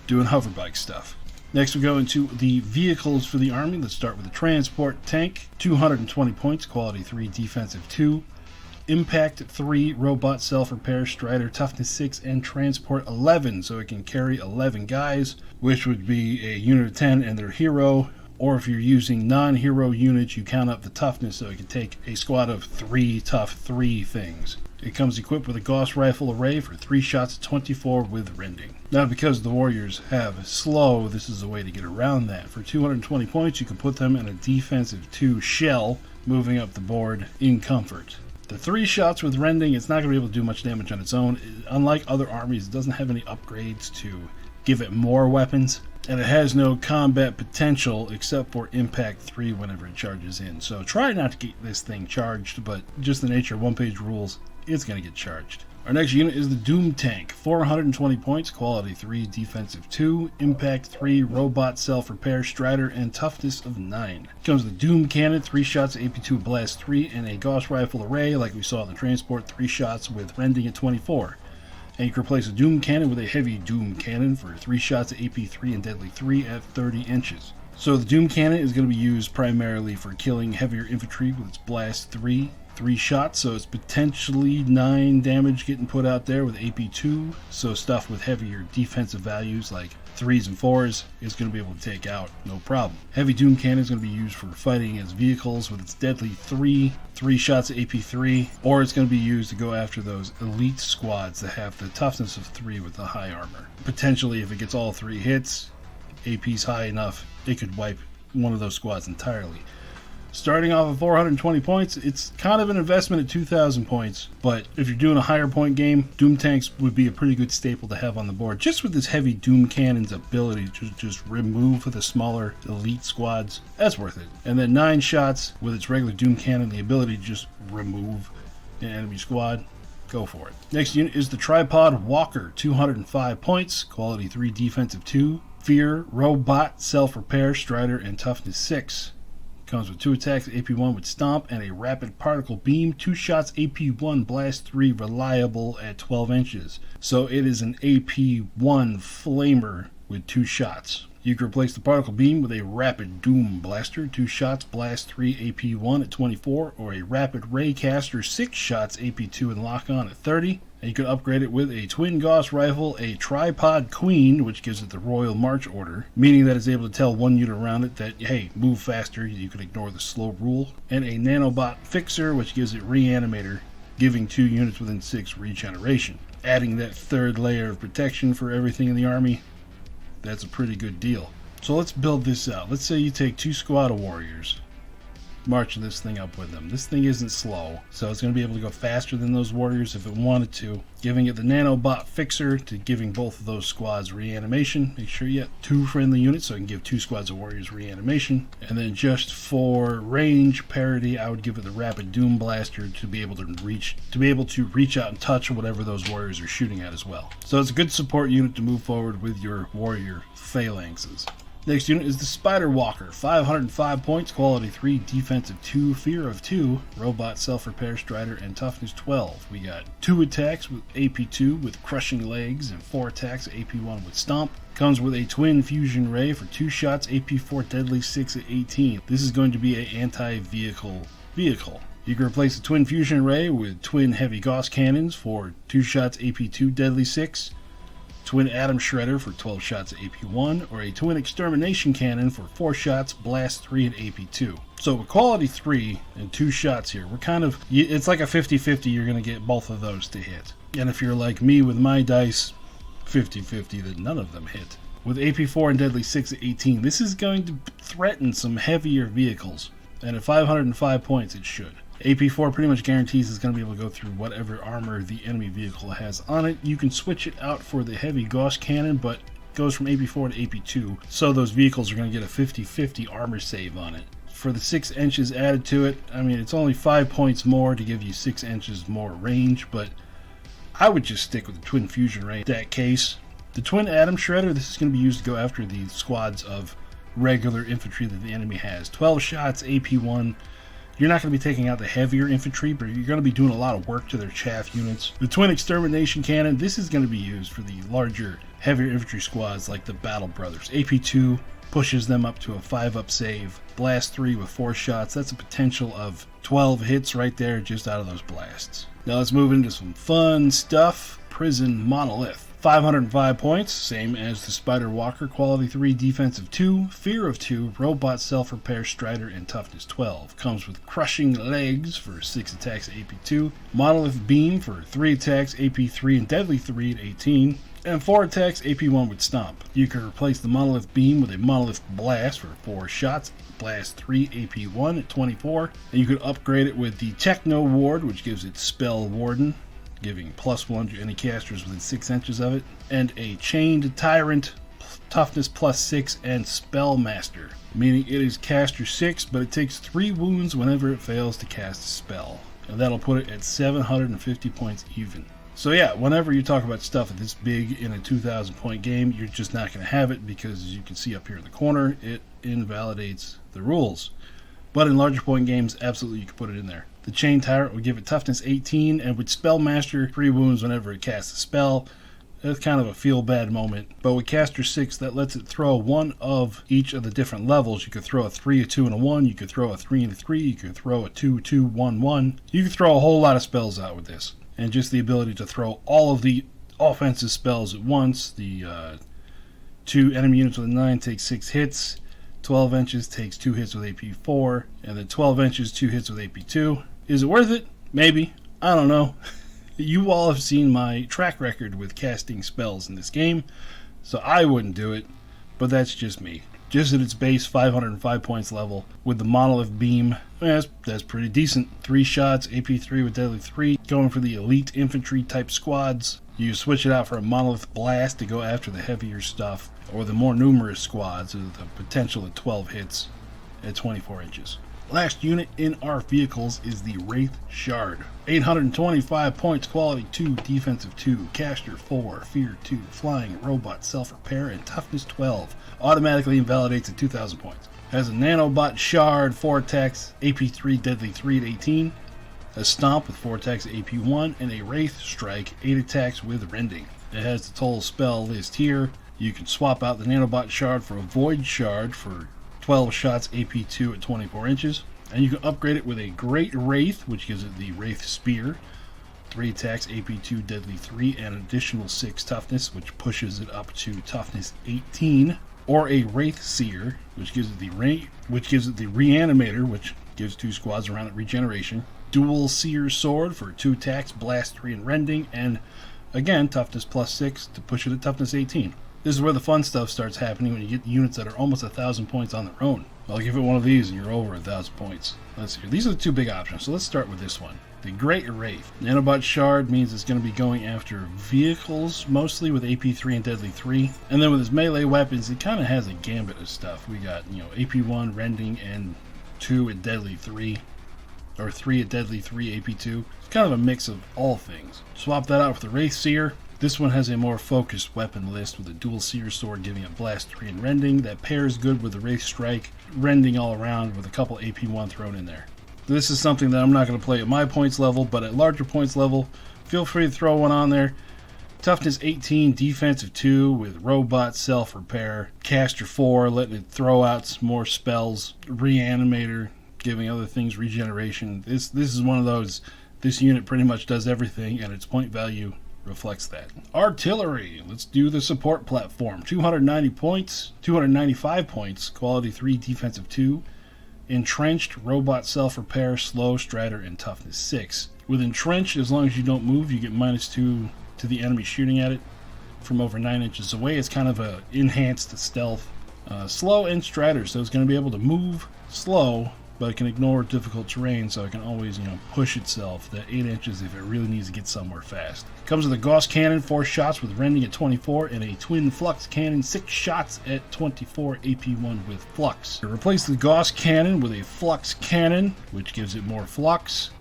doing hover bike stuff. Next we go into the vehicles for the army. Let's start with the transport tank. 220 points, quality 3, defensive 2. Impact 3, robot self-repair, strider, toughness 6, and transport 11. So it can carry 11 guys, which would be a unit of 10 and their hero. Or if you're using non-hero units, you count up the toughness so it can take a squad of 3 tough 3 things. It comes equipped with a Gauss rifle array for 3 shots at 24 with Rending. Now because the warriors have slow, this is a way to get around that. For 220 points, you can put them in a defensive 2 shell, moving up the board in comfort. The 3 shots with Rending, it's not going to be able to do much damage on its own. Unlike other armies, it doesn't have any upgrades to give it more weapons. And it has no combat potential except for Impact 3 whenever it charges in. So try not to get this thing charged, but just the nature of one-page rules, it's going to get charged. Our next unit is the Doom Tank. 420 points, quality 3, defensive 2, impact 3, robot self-repair, strider, and toughness of 9. Comes with Doom Cannon, 3 shots, AP2 blast 3, and a Gauss rifle array like we saw in the transport, 3 shots with Rending at 24. And you can replace a Doom Cannon with a Heavy Doom Cannon for 3 shots at AP3 and Deadly 3 at 30 inches. So the Doom Cannon is going to be used primarily for killing heavier infantry with its blast 3 shots, so it's potentially 9 damage getting put out there with AP2, so stuff with heavier defensive values like 3s and 4s is going to be able to take out no problem. Heavy Doom Cannon is going to be used for fighting as vehicles with its Deadly 3 shots at AP3, or it's going to be used to go after those elite squads that have the toughness of 3 with the high armor. Potentially, if it gets all 3 hits, AP's high enough, it could wipe one of those squads entirely. Starting off at 420 points, it's kind of an investment at 2,000 points, but if you're doing a higher point game, Doom Tanks would be a pretty good staple to have on the board, just with this Heavy Doom Cannon's ability to just remove the smaller elite squads. That's worth it. And then 9 shots with its regular Doom Cannon, the ability to just remove an enemy squad. Go for it. Next unit is the Tripod Walker. 205 points, quality 3, defensive 2, fear, robot, self-repair, strider, and toughness 6. Comes with 2 attacks, AP1 with Stomp, and a Rapid Particle Beam, 2 shots, AP1, Blast 3, reliable at 12 inches. So it is an AP1 Flamer with 2 shots. You can replace the Particle Beam with a Rapid Doom Blaster, 2 shots, Blast 3, AP1 at 24, or a Rapid Raycaster, 6 shots, AP2 and Lock On at 30. And you can upgrade it with a Twin Gauss Rifle, a Tripod Queen, which gives it the Royal March Order, meaning that it's able to tell one unit around it that, hey, move faster, you can ignore the slow rule, and a Nanobot Fixer, which gives it Reanimator, giving 2 units within 6 regeneration. Adding that 3rd layer of protection for everything in the army, that's a pretty good deal. So let's build this out. Let's say you take 2 squad of warriors, marching this thing up with them. This thing isn't slow, so it's going to be able to go faster than those warriors if it wanted to. Giving it the Nanobot Fixer to giving both of those squads reanimation. Make sure you have 2 friendly units so I can give 2 squads of warriors reanimation. And then just for range parity, I would give it the Rapid Doom Blaster to be able to reach out and touch whatever those warriors are shooting at as well. So it's a good support unit to move forward with your warrior phalanxes. Next unit is the Spider Walker. 505 points, quality 3, defensive 2, fear of 2, robot self-repair, strider, and toughness 12. We got 2 attacks with AP2 with crushing legs and 4 attacks AP1 with stomp. Comes with a twin fusion ray for 2 shots, AP4 deadly 6 at 18. This is going to be an anti-vehicle vehicle. You can replace the twin fusion ray with twin heavy Gauss cannons for 2 shots, AP2 deadly 6. Twin Atom Shredder for 12 shots at AP1, or a Twin Extermination Cannon for 4 shots, Blast 3 at AP2. So with quality 3 and 2 shots here, we're kind of, it's like a 50-50, you're going to get both of those to hit. And if you're like me with my dice, 50-50 that none of them hit. With AP4 and Deadly 6 at 18, this is going to threaten some heavier vehicles, and at 505 points it should. AP4 pretty much guarantees it's going to be able to go through whatever armor the enemy vehicle has on it. You can switch it out for the heavy Gauss cannon, but it goes from AP4 to AP2, so those vehicles are going to get a 50-50 armor save on it. For the 6 inches added to it, I mean, it's only 5 points more to give you 6 inches more range, but I would just stick with the Twin Fusion range in that case. The Twin Atom Shredder, this is going to be used to go after the squads of regular infantry that the enemy has. 12 shots, AP1. You're not going to be taking out the heavier infantry, but you're going to be doing a lot of work to their chaff units. The Twin Extermination Cannon, this is going to be used for the larger, heavier infantry squads like the Battle Brothers. AP2 pushes them up to a 5-up save. Blast 3 with 4 shots, that's a potential of 12 hits right there just out of those blasts. Now let's move into some fun stuff. Prison Monolith. 505 points, same as the Spider Walker, quality 3, defensive 2, fear of 2, robot self-repair, strider, and toughness 12. Comes with crushing legs for 6 attacks at AP2, monolith beam for 3 attacks AP3 and deadly 3 at 18, and 4 attacks AP1 with stomp. You can replace the monolith beam with a monolith blast for 4 shots, blast 3 AP1 at 24, and you can upgrade it with the Techno Ward, which gives it spell warden, giving +1 to any casters within 6 inches of it, and a Chained Tyrant, toughness +6, and Spellmaster, meaning it is caster 6, but it takes 3 wounds whenever it fails to cast a spell, and that'll put it at 750 points even. So yeah, whenever you talk about stuff this big in a 2,000 point game, you're just not going to have it because, as you can see up here in the corner, it invalidates the rules. But in larger point games, absolutely you can put it in there. The Chain Tyrant would give it toughness 18, and with Spellmaster, 3 wounds whenever it casts a spell. That's kind of a feel-bad moment. But with Caster 6, that lets it throw one of each of the different levels. You could throw a 3, a 2, and a 1. You could throw a 3 and a 3. You could throw a 2, 2, 1, 1. You could throw a whole lot of spells out with this. And just the ability to throw all of the offensive spells at once. The 2 enemy units with a 9 take 6 hits. 12 inches takes 2 hits with AP4. And then 12 inches, 2 hits with AP2. Is it worth it? Maybe. I don't know. You all have seen my track record with casting spells in this game, so I wouldn't do it, but that's just me. Just at its base 505 points level with the monolith beam, that's pretty decent. 3 shots, AP3 with deadly 3, going for the elite infantry type squads. You switch it out for a monolith blast to go after the heavier stuff, or the more numerous squads with the potential of 12 hits at 24 inches. Last unit in our vehicles is the Wraith Shard. 825 points, quality 2, defensive 2, caster 4, fear 2, flying, robot, self-repair, and toughness 12. Automatically invalidates at 2,000 points. Has a nanobot shard, 4 attacks, AP3, deadly 3 at 18. A stomp with 4 attacks at AP1, and a Wraith Strike, 8 attacks with rending. It has the total spell list here. You can swap out the nanobot shard for a void shard for 12 shots, AP2 at 24 inches. And you can upgrade it with a Great Wraith, which gives it the Wraith Spear. 3 attacks, AP2, deadly 3, and an additional 6 toughness, which pushes it up to toughness 18. Or a Wraith Seer, which gives it the Reanimator, which gives 2 squads around it regeneration. Dual Seer Sword for 2 attacks, blast 3, and rending. And again, toughness +6 to push it at toughness 18. This is where the fun stuff starts happening when you get units that are almost 1,000 points on their own. I'll give it one of these and you're over 1,000 points. Let's see. These are the 2 big options, so let's start with this one. The Great Wraith. Nanobot Shard means it's going to be going after vehicles, mostly with AP3 and Deadly 3. And then with his melee weapons, it kind of has a gambit of stuff. We got, AP1, Rending, and 2 at Deadly 3. Or 3 at Deadly 3, AP2. It's kind of a mix of all things. Swap that out with the Wraith Seer. This one has a more focused weapon list with a dual Seer Sword giving it blast 3 and rending. That pairs good with the Wraith Strike, rending all around with a couple AP1 thrown in there. This is something that I'm not going to play at my points level, but at larger points level, feel free to throw one on there. Toughness 18, defensive 2 with robot self-repair, caster 4, letting it throw out some more spells, reanimator, giving other things regeneration. This is one of those, this unit pretty much does everything, and its point value reflects that. Artillery. Let's do the support platform. 295 points, quality 3, defensive 2. Entrenched, robot self-repair, slow, strider, and toughness 6. With entrenched, as long as you don't move, you get -2 to the enemy shooting at it. from over 9 inches away. It's kind of a enhanced stealth. Slow and strider, so it's going to be able to move slow, but it can ignore difficult terrain, so it can always, push itself that 8 inches if it really needs to get somewhere fast. Comes with a Gauss cannon, 4 shots with rending at 24, and a twin flux cannon, 6 shots at 24 AP1 with flux. Replace the Gauss cannon with a flux cannon, which gives it more flux,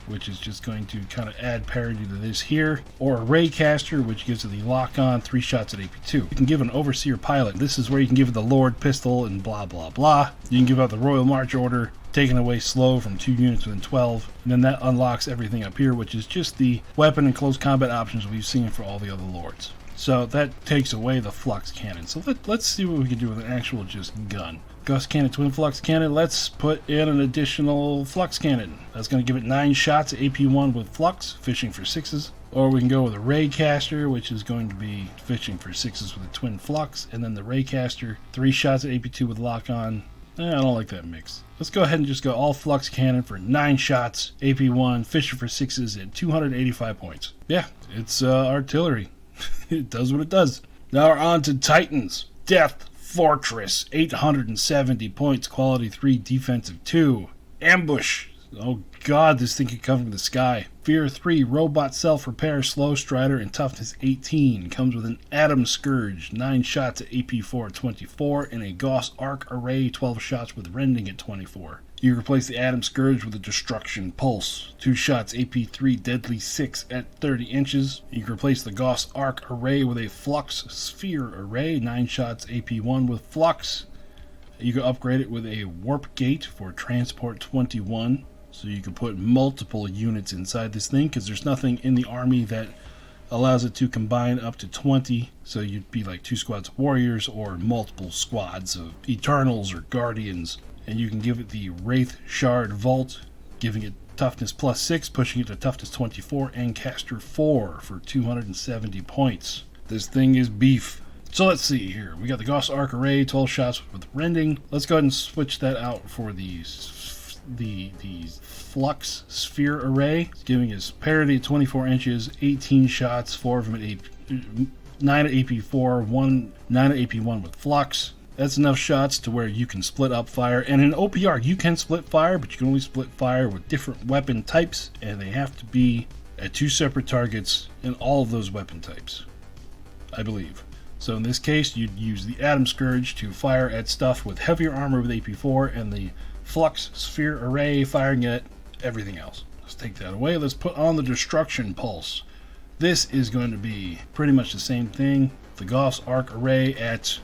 which is just going to kind of add parity to this here, or a ray caster, which gives it the lock-on, 3 shots at AP2. You can give an overseer pilot. This is where you can give it the Lord pistol and blah blah blah. You can give out the Royal March Order, taking away slow from 2 units within 12, and then that unlocks everything up here, which is just the weapon and close combat options we've seen for all the other lords. So that takes away the flux cannon. So let's see what we can do with an actual just gun. Gauss cannon, twin flux cannon. Let's put in an additional flux cannon. That's going to give it 9 shots at AP1 with flux, fishing for 6s. Or we can go with a ray caster, which is going to be fishing for 6s with a twin flux, and then the ray caster, 3 shots at AP2 with lock on. I don't like that mix. Let's go ahead and just go all flux cannon for 9 shots, AP1, fishing for 6s at 285 points. Yeah, it's artillery. It does what it does. Now we're on to Titans. Death Fortress, 870 points, quality 3, defensive 2. Ambush. Oh god, this thing could come from the sky. Fear 3, robot self-repair, slow strider, and toughness 18. Comes with an Atom Scourge, 9 shots at AP4 24, and a Gauss Arc Array, 12 shots with rending at 24. You replace the Atom Scourge with a Destruction Pulse, 2 shots AP3, deadly 6 at 30 inches. You can replace the Gauss Arc Array with a Flux Sphere Array, 9 shots AP1 with Flux. You can upgrade it with a Warp Gate for Transport 21. So you can put multiple units inside this thing, because there's nothing in the army that allows it to combine up to 20. So you'd be like 2 squads of warriors or multiple squads of Eternals or Guardians. And you can give it the Wraith Shard Vault, giving it toughness plus 6, pushing it to toughness 24, and caster 4 for 270 points. This thing is beef. So let's see here. We got the Gauss Arc Array, 12 shots with rending. Let's go ahead and switch that out for the Flux Sphere Array, giving us parity at 24 inches, 18 shots, 4 of them at 9 at AP4, 9 at AP1 with Flux. That's enough shots to where you can split up fire. And in OPR, you can split fire, but you can only split fire with different weapon types, and they have to be at 2 separate targets in all of those weapon types, I believe. So in this case, you'd use the Atom Scourge to fire at stuff with heavier armor with AP4, and the Flux Sphere Array firing at everything else. Let's take that away. Let's put on the Destruction Pulse. This is going to be pretty much the same thing. The Gauss Arc Array at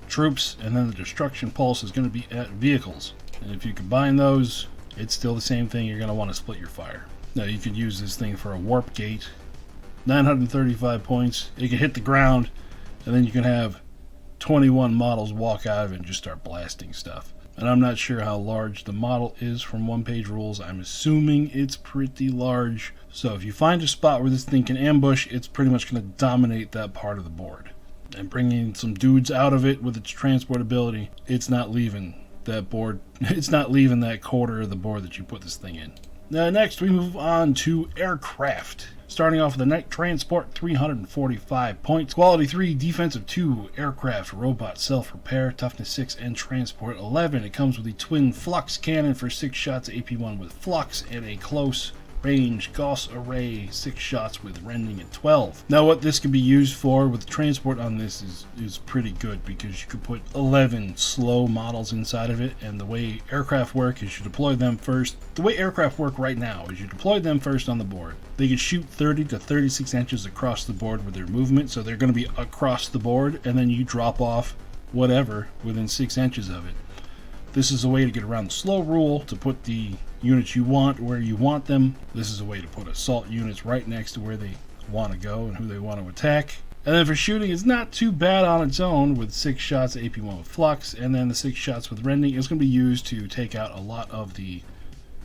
troops, and then the Destruction Pulse is going to be at vehicles. And if you combine those, it's still the same thing. You're going to want to split your fire. Now you could use this thing for a Warp Gate. 935 points. It can hit the ground, and then you can have 21 models walk out of it and just start blasting stuff. And I'm not sure how large the model is from one-page rules. I'm assuming it's pretty large. So if you find a spot where this thing can ambush, it's pretty much going to dominate that part of the board. And bringing some dudes out of it with its transport ability, it's not leaving that board. It's not leaving that quarter of the board that you put this thing in. Now next we move on to aircraft. Starting off with the Night Transport, 345 points. Quality 3, defensive 2, aircraft, robot, self-repair, toughness 6, and transport 11. It comes with a twin flux cannon for 6 shots AP1 with flux, and a close range Gauss Array, 6 shots with rending at 12. Now what this can be used for with the transport on this is pretty good, because you could put 11 slow models inside of it, and the way aircraft work is you deploy them first. The way aircraft work right now is you deploy them first on the board. They can shoot 30 to 36 inches across the board with their movement, so they're going to be across the board, and then you drop off whatever within 6 inches of it. This is a way to get around the slow rule, to put the units you want where you want them. This is a way to put assault units right next to where they want to go and who they want to attack. And then for shooting, it's not too bad on its own with 6 shots AP1 with flux, and then the 6 shots with rending is going to be used to take out a lot of the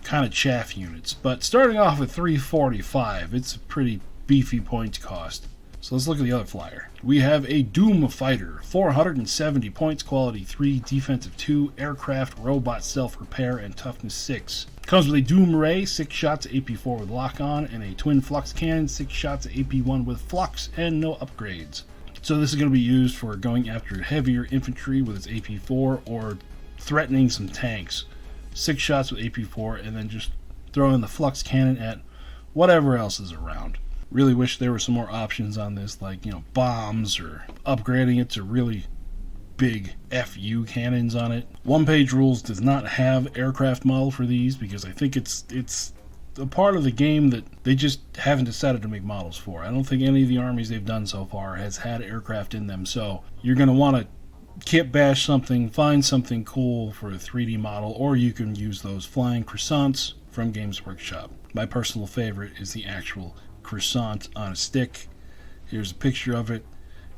kind of chaff units. But starting off with 345, it's a pretty beefy point cost. So let's look at the other flyer. We have a Doom Fighter, 470 points, quality 3, defensive 2, aircraft, robot, self-repair, and toughness 6. Comes with a Doom Ray, 6 shots at AP4 with lock-on, and a twin flux cannon, 6 shots at AP1 with flux, and no upgrades. So this is going to be used for going after heavier infantry with its AP4 or threatening some tanks. 6 shots with AP4 and then just throwing the flux cannon at whatever else is around. Really wish there were some more options on this, like, bombs or upgrading it to really big FU cannons on it. One Page Rules does not have aircraft model for these because I think it's a part of the game that they just haven't decided to make models for. I don't think any of the armies they've done so far has had aircraft in them, so you're going to want to kit bash something, find something cool for a 3D model, or you can use those flying croissants from Games Workshop. My personal favorite is the actual croissant on a stick. Here's a picture of it.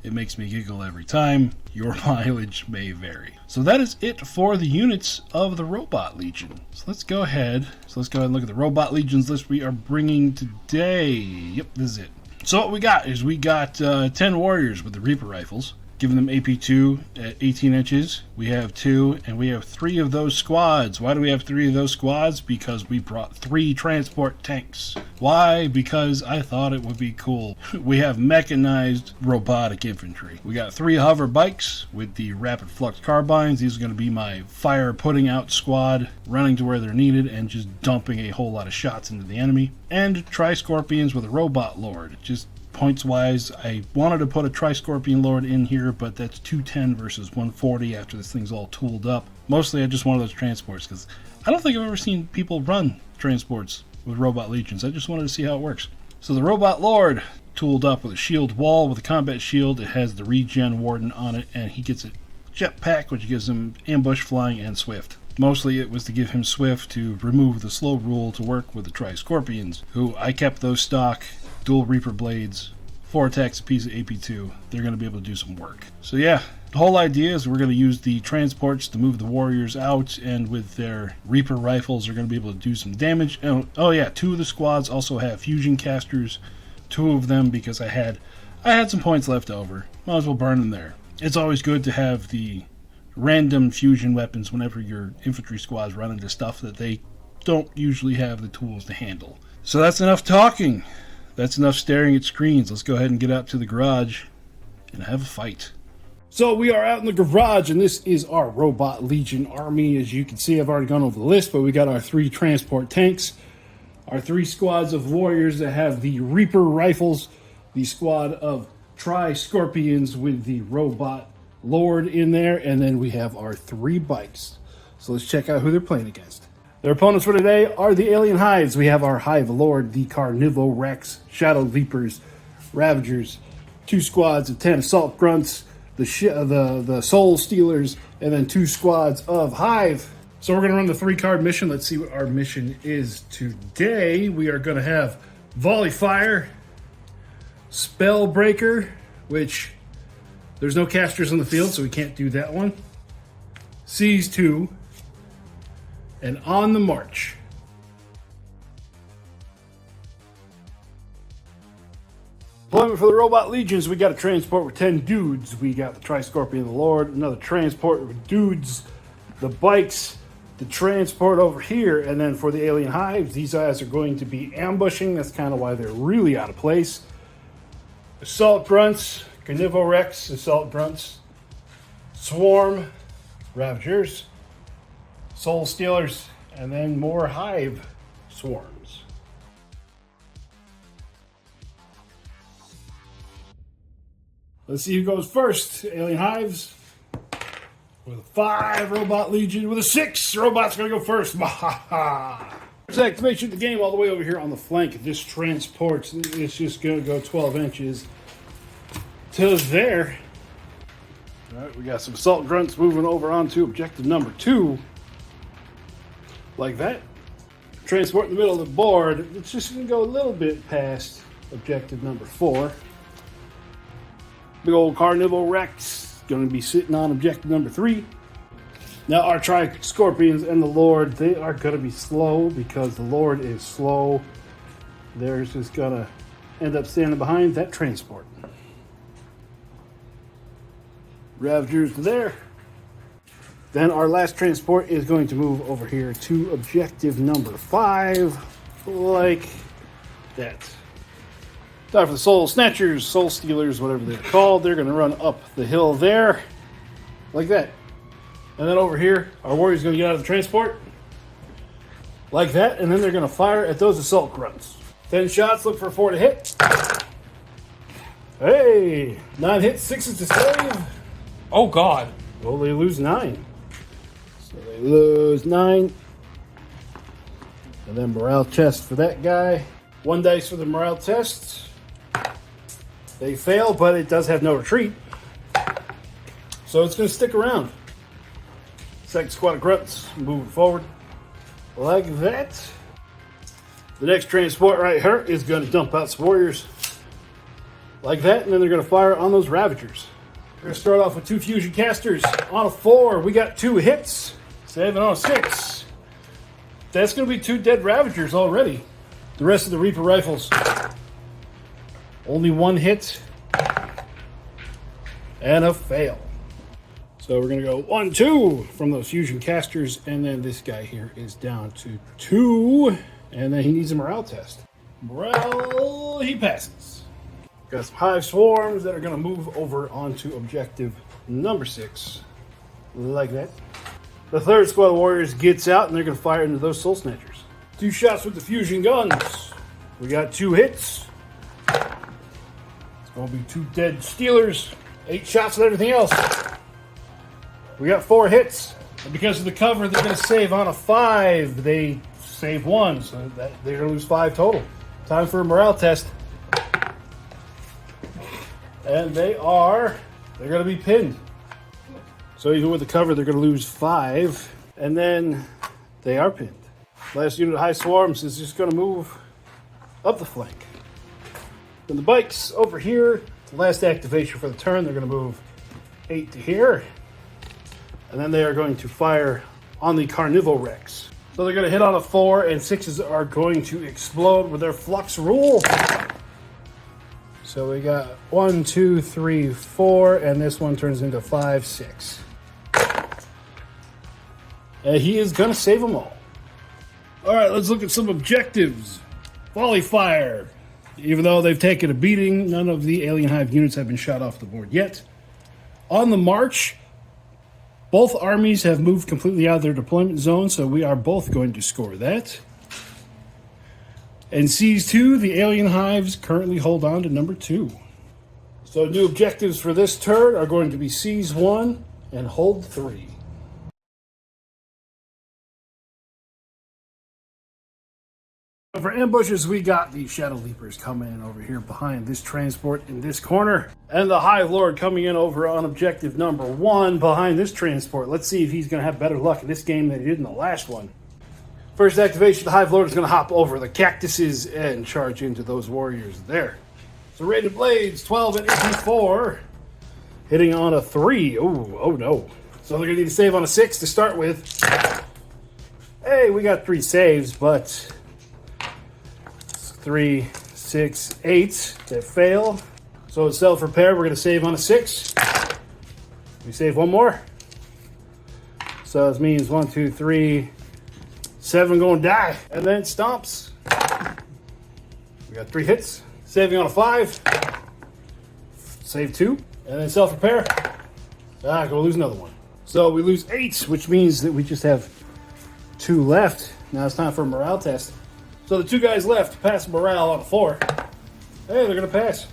It makes me giggle every time. Your mileage may vary. So that is it for the units of the Robot Legion. So let's go ahead and look at the Robot Legions list we are bringing today. Yep, this is it. So what we got is 10 warriors with the Reaper rifles, giving them AP2 at 18 inches. We have 2, and we have 3 of those squads. Why do we have 3 of those squads? Because we brought 3 transport tanks. Why? Because I thought it would be cool. We have mechanized robotic infantry. We got 3 hover bikes with the rapid flux carbines. These are going to be my fire putting out squad, running to where they're needed and just dumping a whole lot of shots into the enemy. And Tri-Scorpions with a robot lord. Just points wise, I wanted to put a Tri-Scorpion Lord in here, but that's 210 versus 140 after this thing's all tooled up. Mostly I just wanted those transports because I don't think I've ever seen people run transports with Robot Legions. I just wanted to see how it works. So the Robot Lord, tooled up with a shield wall with a combat shield. It has the regen warden on it, and he gets a jetpack, which gives him ambush, flying, and swift. Mostly it was to give him swift to remove the slow rule to work with the Tri-Scorpions, who I kept those stock. Dual Reaper blades, 4 attacks apiece of AP2. They're going to be able to do some work. So yeah, the whole idea is we're going to use the transports to move the warriors out, and with their Reaper rifles they're going to be able to do some damage. Oh yeah, 2 of the squads also have fusion casters. 2 of them because I had some points left over. Might as well burn them there. It's always good to have the random fusion weapons whenever your infantry squads run into stuff that they don't usually have the tools to handle. So that's enough talking. That's enough staring at screens. Let's go ahead and get out to the garage and have a fight. So we are out in the garage, and this is our Robot Legion army. As you can see, I've already gone over the list, but we got our 3 transport tanks, our 3 squads of warriors that have the Reaper rifles, the squad of Tri-Scorpions with the Robot Lord in there, and then we have our 3 bikes. So let's check out who they're playing against. Their opponents for today are the Alien Hives. We have our Hive Lord, the Carnivore Rex, Shadow Leapers, Ravagers, 2 squads of 10 Assault Grunts, the Soul Stealers, and then 2 squads of Hive. So we're going to run the 3-card mission. Let's see what our mission is today. We are going to have Volley Fire, Spellbreaker, which there's no casters on the field, so we can't do that one. Seize 2. And On the March. Deployment for the Robot Legions. We got a transport with 10 dudes. We got the Tri-Scorpion the Lord, another transport with dudes, the bikes, the transport over here, and then for the Alien Hives, these guys are going to be ambushing. That's kind of why they're really out of place. Assault Grunts, Carnivore Rex, Assault Grunts, Swarm, Ravagers, Soul Stealers, and then more Hive Swarms. Let's see who goes first. Alien Hives with a 5, Robot Legion with a 6. Robot's gonna go first. Activation of the game all the way over here on the flank. This transport is just gonna go 12 inches to there. All right, we got some Assault Grunts moving over onto objective number 2. Like that. Transport in the middle of the board. It's just going to go a little bit past objective number 4. Big old Carnivore Rex going to be sitting on objective number 3. Now our Tri-Scorpions and the Lord, they are going to be slow because the Lord is slow. They're just going to end up standing behind that transport. Ravagers to there. Then our last transport is going to move over here to objective number 5, like that. Time for the Soul Snatchers, Soul Stealers, whatever they're called. They're going to run up the hill there, like that. And then over here, our warrior's going to get out of the transport, like that. And then they're going to fire at those assault grunts. 10 shots, look for 4 to hit. Hey, 9 hits, 6 to save. Oh, God. Well, they lose 9. So they lose 9. And then morale test for that guy. 1 dice for the morale test. They fail, but it does have no retreat. So it's going to stick around. Second squad of grunts moving forward. Like that. The next transport right here is going to dump out some warriors. Like that, and then they're going to fire on those Ravagers. We're going to start off with 2 fusion casters. On a 4, we got 2 hits. 7 on a 6. That's going to be 2 dead Ravagers already. The rest of the Reaper rifles. Only 1 hit. And a fail. So we're going to go 1, 2 from those fusion casters. And then this guy here is down to 2. And then he needs a morale test. Morale, he passes. Got some hive swarms that are going to move over onto objective number 6. Like that. The third squad of warriors gets out and they're going to fire into those soul snatchers. 2 shots with the fusion guns. We got 2 hits. It's going to be 2 dead stealers. 8 shots with everything else. We got 4 hits. And because of the cover, they're going to save on a 5. They save 1, so they're going to lose 5 total. Time for a morale test. And they're going to be pinned. So even with the cover, they're going to lose 5. And then they are pinned. Last unit of high swarms is just going to move up the flank. Then the bikes over here, the last activation for the turn, they're going to move 8 to here. And then they are going to fire on the Carnival Rex. So they're going to hit on a 4, and 6s are going to explode with their Flux Rule. So we got 1, 2, 3, 4, and this one turns into 5, 6. And he is going to save them all. All right, let's look at some objectives. Volley fire. Even though they've taken a beating, none of the Alien Hive units have been shot off the board yet. On the march, both armies have moved completely out of their deployment zone, so we are both going to score that. And Seize 2, the Alien Hives currently hold on to number 2. So new objectives for this turn are going to be Seize 1 and Hold 3. For ambushes, we got the Shadow Leapers coming in over here behind this transport in this corner. And the Hive Lord coming in over on objective number 1 behind this transport. Let's see if he's going to have better luck in this game than he did in the last one. First activation, the Hive Lord is going to hop over the cactuses and charge into those warriors there. So Rated Blades, 12 and 84. Hitting on a 3. Oh no. So they're going to need to save on a 6 to start with. Hey, we got 3 saves, but 3, 6, 8 that fail. So it's self-repair. We're going to save on a 6. We save 1 more. So this means 1, 2, 3, 7 going to die. And then stomps. We got 3 hits. Saving on a 5. Save 2. And then self-repair. Going to lose another 1. So we lose 8, which means that we just have 2 left. Now it's time for a morale test. So the 2 guys left pass morale on a 4. Hey, they're going to pass.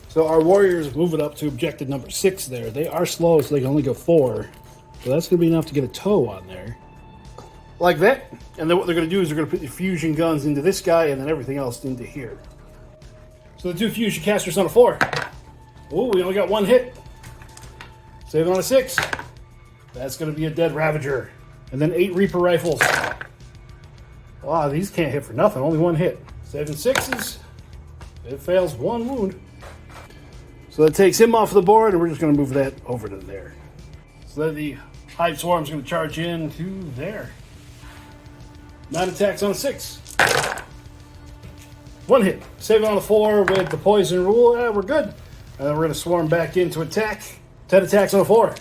So our warriors move it up to objective number 6 there. They are slow, so they can only go 4. So that's going to be enough to get a toe on there. Like that. And then what they're going to do is they're going to put the fusion guns into this guy and then everything else into here. So the 2 fusion casters on a 4. Oh, we only got 1 hit. Save on a 6. That's going to be a dead Ravager. And then 8 Reaper rifles. Wow, these can't hit for nothing. Only 1 hit. 7 6s. It fails 1 wound. So that takes him off the board, and we're just going to move that over to there. So then the Hive Swarm's going to charge in to there. 9 attacks on a 6. 1 hit. Save it on a 4 with the poison rule. We're good. And then we're going to swarm back in to attack. 10 attacks on a 4.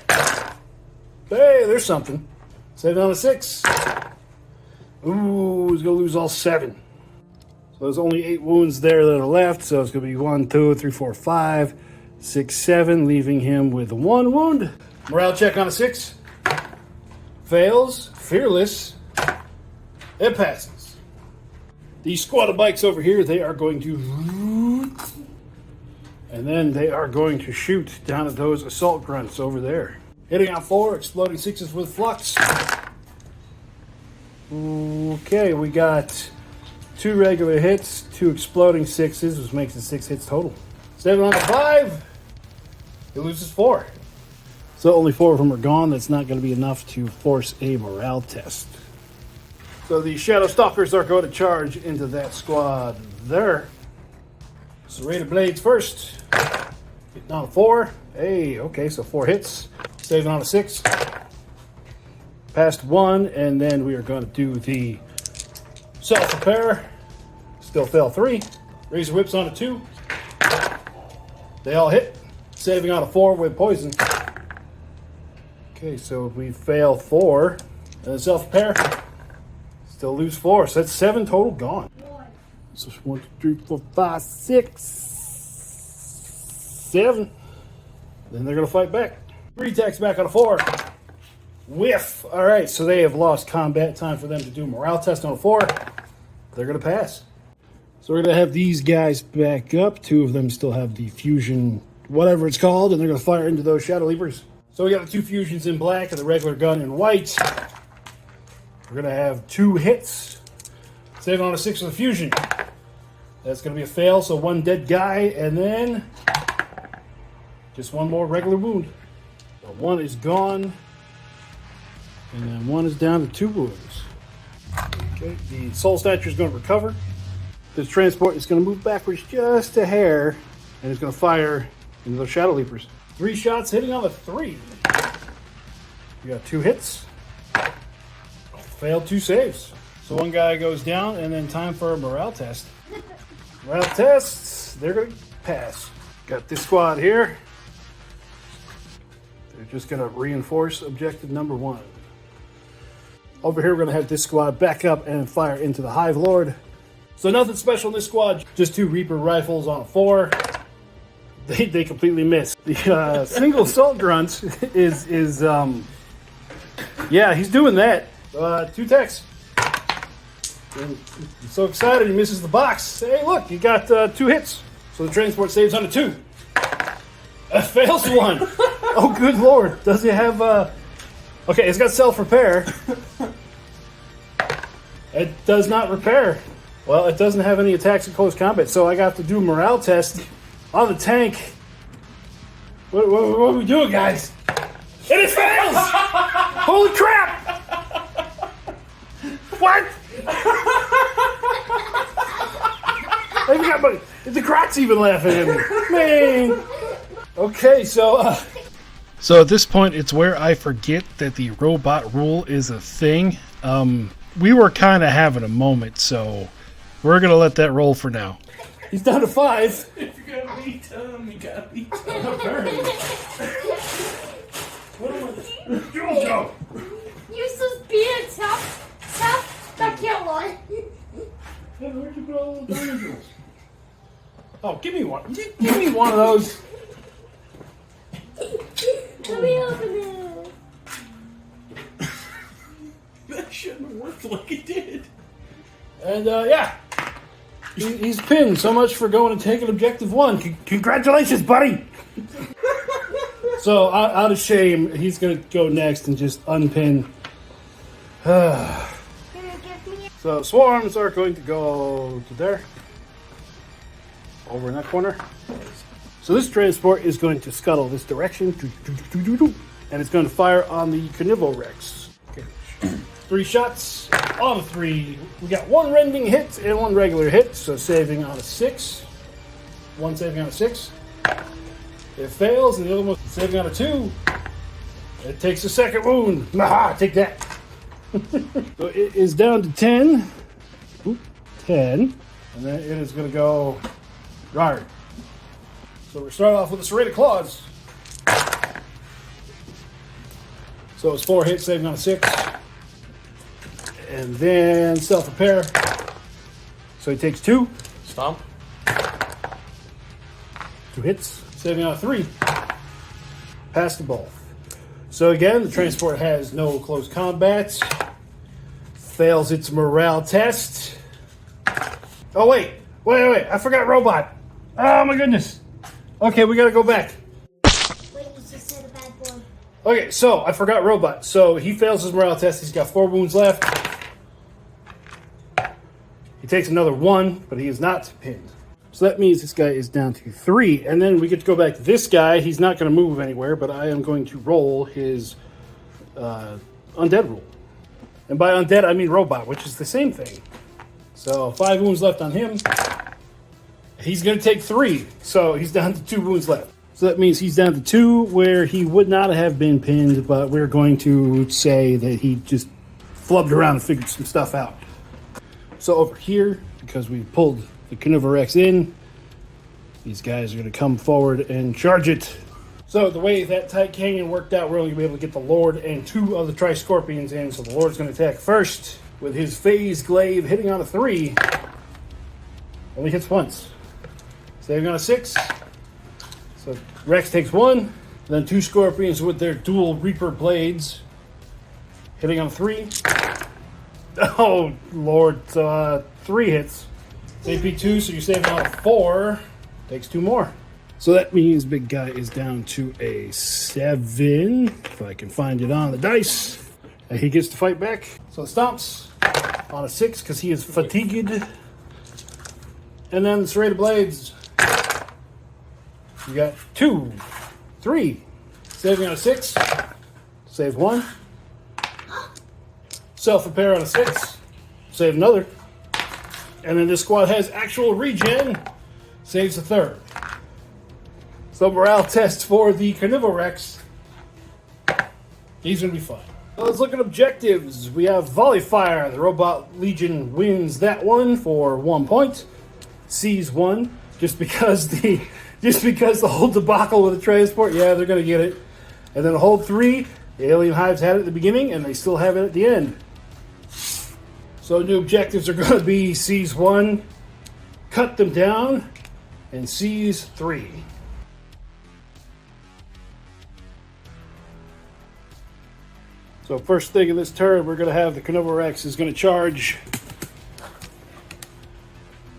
Hey, there's something. Save it on a 6. Ooh, he's going to lose all 7. So there's only 8 wounds there that are left. So it's going to be 1, 2, 3, 4, 5, 6, 7, leaving him with 1 wound. Morale check on a 6. Fails. Fearless. It passes. These squad of bikes over here, they are going to... And then they are going to shoot down at those assault grunts over there. Hitting on 4, exploding 6s with flux. Okay, we got 2 regular hits, 2 exploding 6s, which makes it 6 hits total. 7 on the 5. He loses 4. So only 4 of them are gone. That's not going to be enough to force a morale test. So the Shadow Stalkers are going to charge into that squad there. Serrated Blades first. Hitting on a 4. Hey, okay, so 4 hits. Saving on a 6. Passed 1, and then we are going to do the self-repair. Still fail 3. Razor Whips on a 2. They all hit. Saving on a 4 with poison. Okay, so we fail 4. And then self-repair. Still lose 4. So that's 7 total gone. So 1, 2, 3, 4, 5, 6, 7. Then they're going to fight back. 3 attacks back on a 4. Whiff. All right, so they have lost combat. Time for them to do a morale test on a 4. They're going to pass. So we're going to have these guys back up. 2 of them still have the fusion, whatever it's called, and they're going to fire into those Shadow Leapers. So we got the 2 fusions in black and the regular gun in white. We're going to have 2 hits. Saving on a 6 with a fusion. That's going to be a fail, so 1 dead guy, and then just 1 more regular wound. So 1 is gone, and then 1 is down to 2 wounds. Okay, the Soul Snatcher is going to recover. This transport is going to move backwards just a hair, and it's going to fire into those Shadow Leapers. 3 shots hitting on the 3. We got 2 hits. Failed 2 saves. So 1 guy goes down, and then time for a morale test. Morale tests, they're going to pass. Got this squad here. They're just going to reinforce objective number 1. Over here, we're going to have this squad back up and fire into the Hive Lord. So nothing special in this squad, just 2 Reaper rifles on a 4. They completely missed. The single assault grunt is yeah, he's doing that. 2 attacks. And he's so excited he misses the box. Hey, look, you got 2 hits. So the transport saves on a 2. Fails 1. Oh, good lord. Does it have... Okay, it's got self-repair. It does not repair. Well, it doesn't have any attacks in close combat, so I got to do a morale test on the tank. What are we doing, guys? And it fails! Holy crap! What? I even got the Crocs even laughing at me. Man. Okay, so at this point, it's where I forget that the robot rule is a thing. We were kind of having a moment, so we're going to let that roll for now. He's down to 5. If you're going to beat him, you got to beat him. What am I... Jojo! You're supposed to be a tough killer. Hey, where'd you put all those angels? Oh, give me one. Give me one of those. Let me open it. That shouldn't have worked like it did. And, yeah. He's pinned. So much for going and taking objective 1. Congratulations, buddy! So, out of shame, he's going to go next and just unpin. So, swarms are going to go to there. Over in that corner. So this transport is going to scuttle this direction. And it's going to fire on the Carnival Rex. Okay. 3 shots on a 3. We got 1 rending hit and 1 regular hit. So saving on a 6. 1 saving on a 6. It fails, and the other one saving on a 2. It takes a 2nd wound. Aha, take that. So it is down to 10. 10. And then it is going to go guard. So we're starting off with the serrated claws. So it's 4 hits, saving on a 6. And then self-repair. So he takes 2. Stomp. 2 hits. Saving on a 3. Pass the ball. So again, the transport has no close combat. Fails its morale test. Oh, wait. I forgot robot. Oh, my goodness. Okay, we gotta go back. Wait, you just said a bad boy. Okay, so I forgot robot. So he fails his morale test. He's got 4 wounds left. He takes another 1, but he is not pinned. So that means this guy is down to 3. And then we get to go back to this guy. He's not going to move anywhere, but I am going to roll his undead roll. And by undead, I mean robot, which is the same thing. So 5 wounds left on him. He's going to take 3. So he's down to 2 wounds left. So that means he's down to 2 where he would not have been pinned, but we're going to say that he just flubbed around and figured some stuff out. So over here, because we pulled the Carnivorex in, these guys are going to come forward and charge it. So the way that tight canyon worked out, we're only going to be able to get the Lord and 2 of the Tri-Scorpions in. So the Lord's going to attack first with his Phase Glaive, hitting on a 3. Only hits once. Saving on a 6. So Rex takes 1. Then 2 Scorpions with their dual Reaper Blades, hitting on a 3. Oh, Lord. So 3 hits. AP 2, so you're saving on 4. Takes 2 more. So that means big guy is down to a 7. If I can find it on the dice. And he gets to fight back. So it stomps on a 6 because he is fatigued. And then the Serrated Blades. You got 2, 3. Saving on a 6. Save 1. Self-repair on a 6. Save another. And then this squad has actual regen. Saves a 3rd. So morale test for the Carnivorex. He's going to be fine. Well, let's look at objectives. We have Volley Fire. The Robot Legion wins that one for 1 point. Sees 1. Just because the whole debacle with the transport, yeah, they're going to get it. And then hold 3. The Alien Hives had it at the beginning, and they still have it at the end. So new objectives are going to be seize 1, cut them down, and seize 3. So first thing in this turn, we're going to have the Carnivorex is going to charge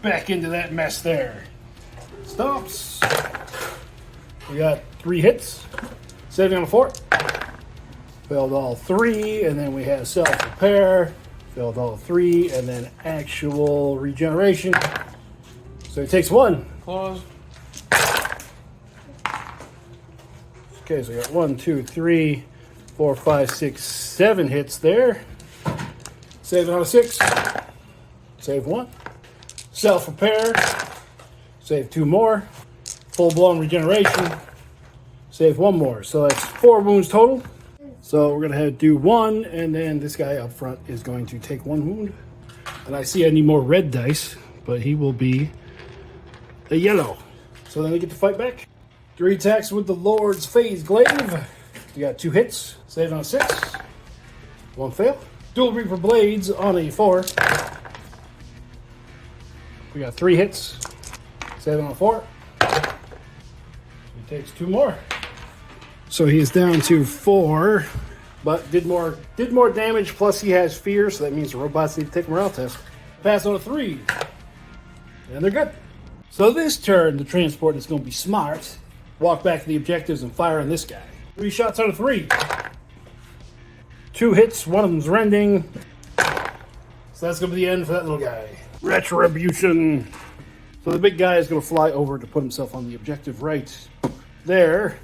back into that mess there. Stops. We got 3 hits. Saving on a 4. Failed all 3, and then we have self-repair. Failed all 3, and then actual regeneration. So he takes 1. Claws. Okay, so we got 1, 2, 3, 4, 5, 6, 7 hits there. Saving on a 6. Save 1. Self-repair. Save 2 more. Full-blown regeneration. Save 1 more. So that's 4 wounds total. So we're going to do 1, and then this guy up front is going to take 1 wound. And I see I need more red dice, but he will be a yellow. So then we get to fight back. 3 attacks with the Lord's Phase Glaive. You got 2 hits. Saving on a 6. 1 fail. Dual Reaper Blades on a 4. We got 3 hits. Saving on a 4. He takes 2 more. So he is down to 4, but did more damage, plus he has fear, so that means the robots need to take a morale test. Pass on a 3. And they're good. So this turn, the transport is going to be smart. Walk back to the objectives and fire on this guy. 3 shots on a 3. 2 hits, one of them's rending. So that's going to be the end for that little guy. Retribution. So the big guy is going to fly over to put himself on the objective right there.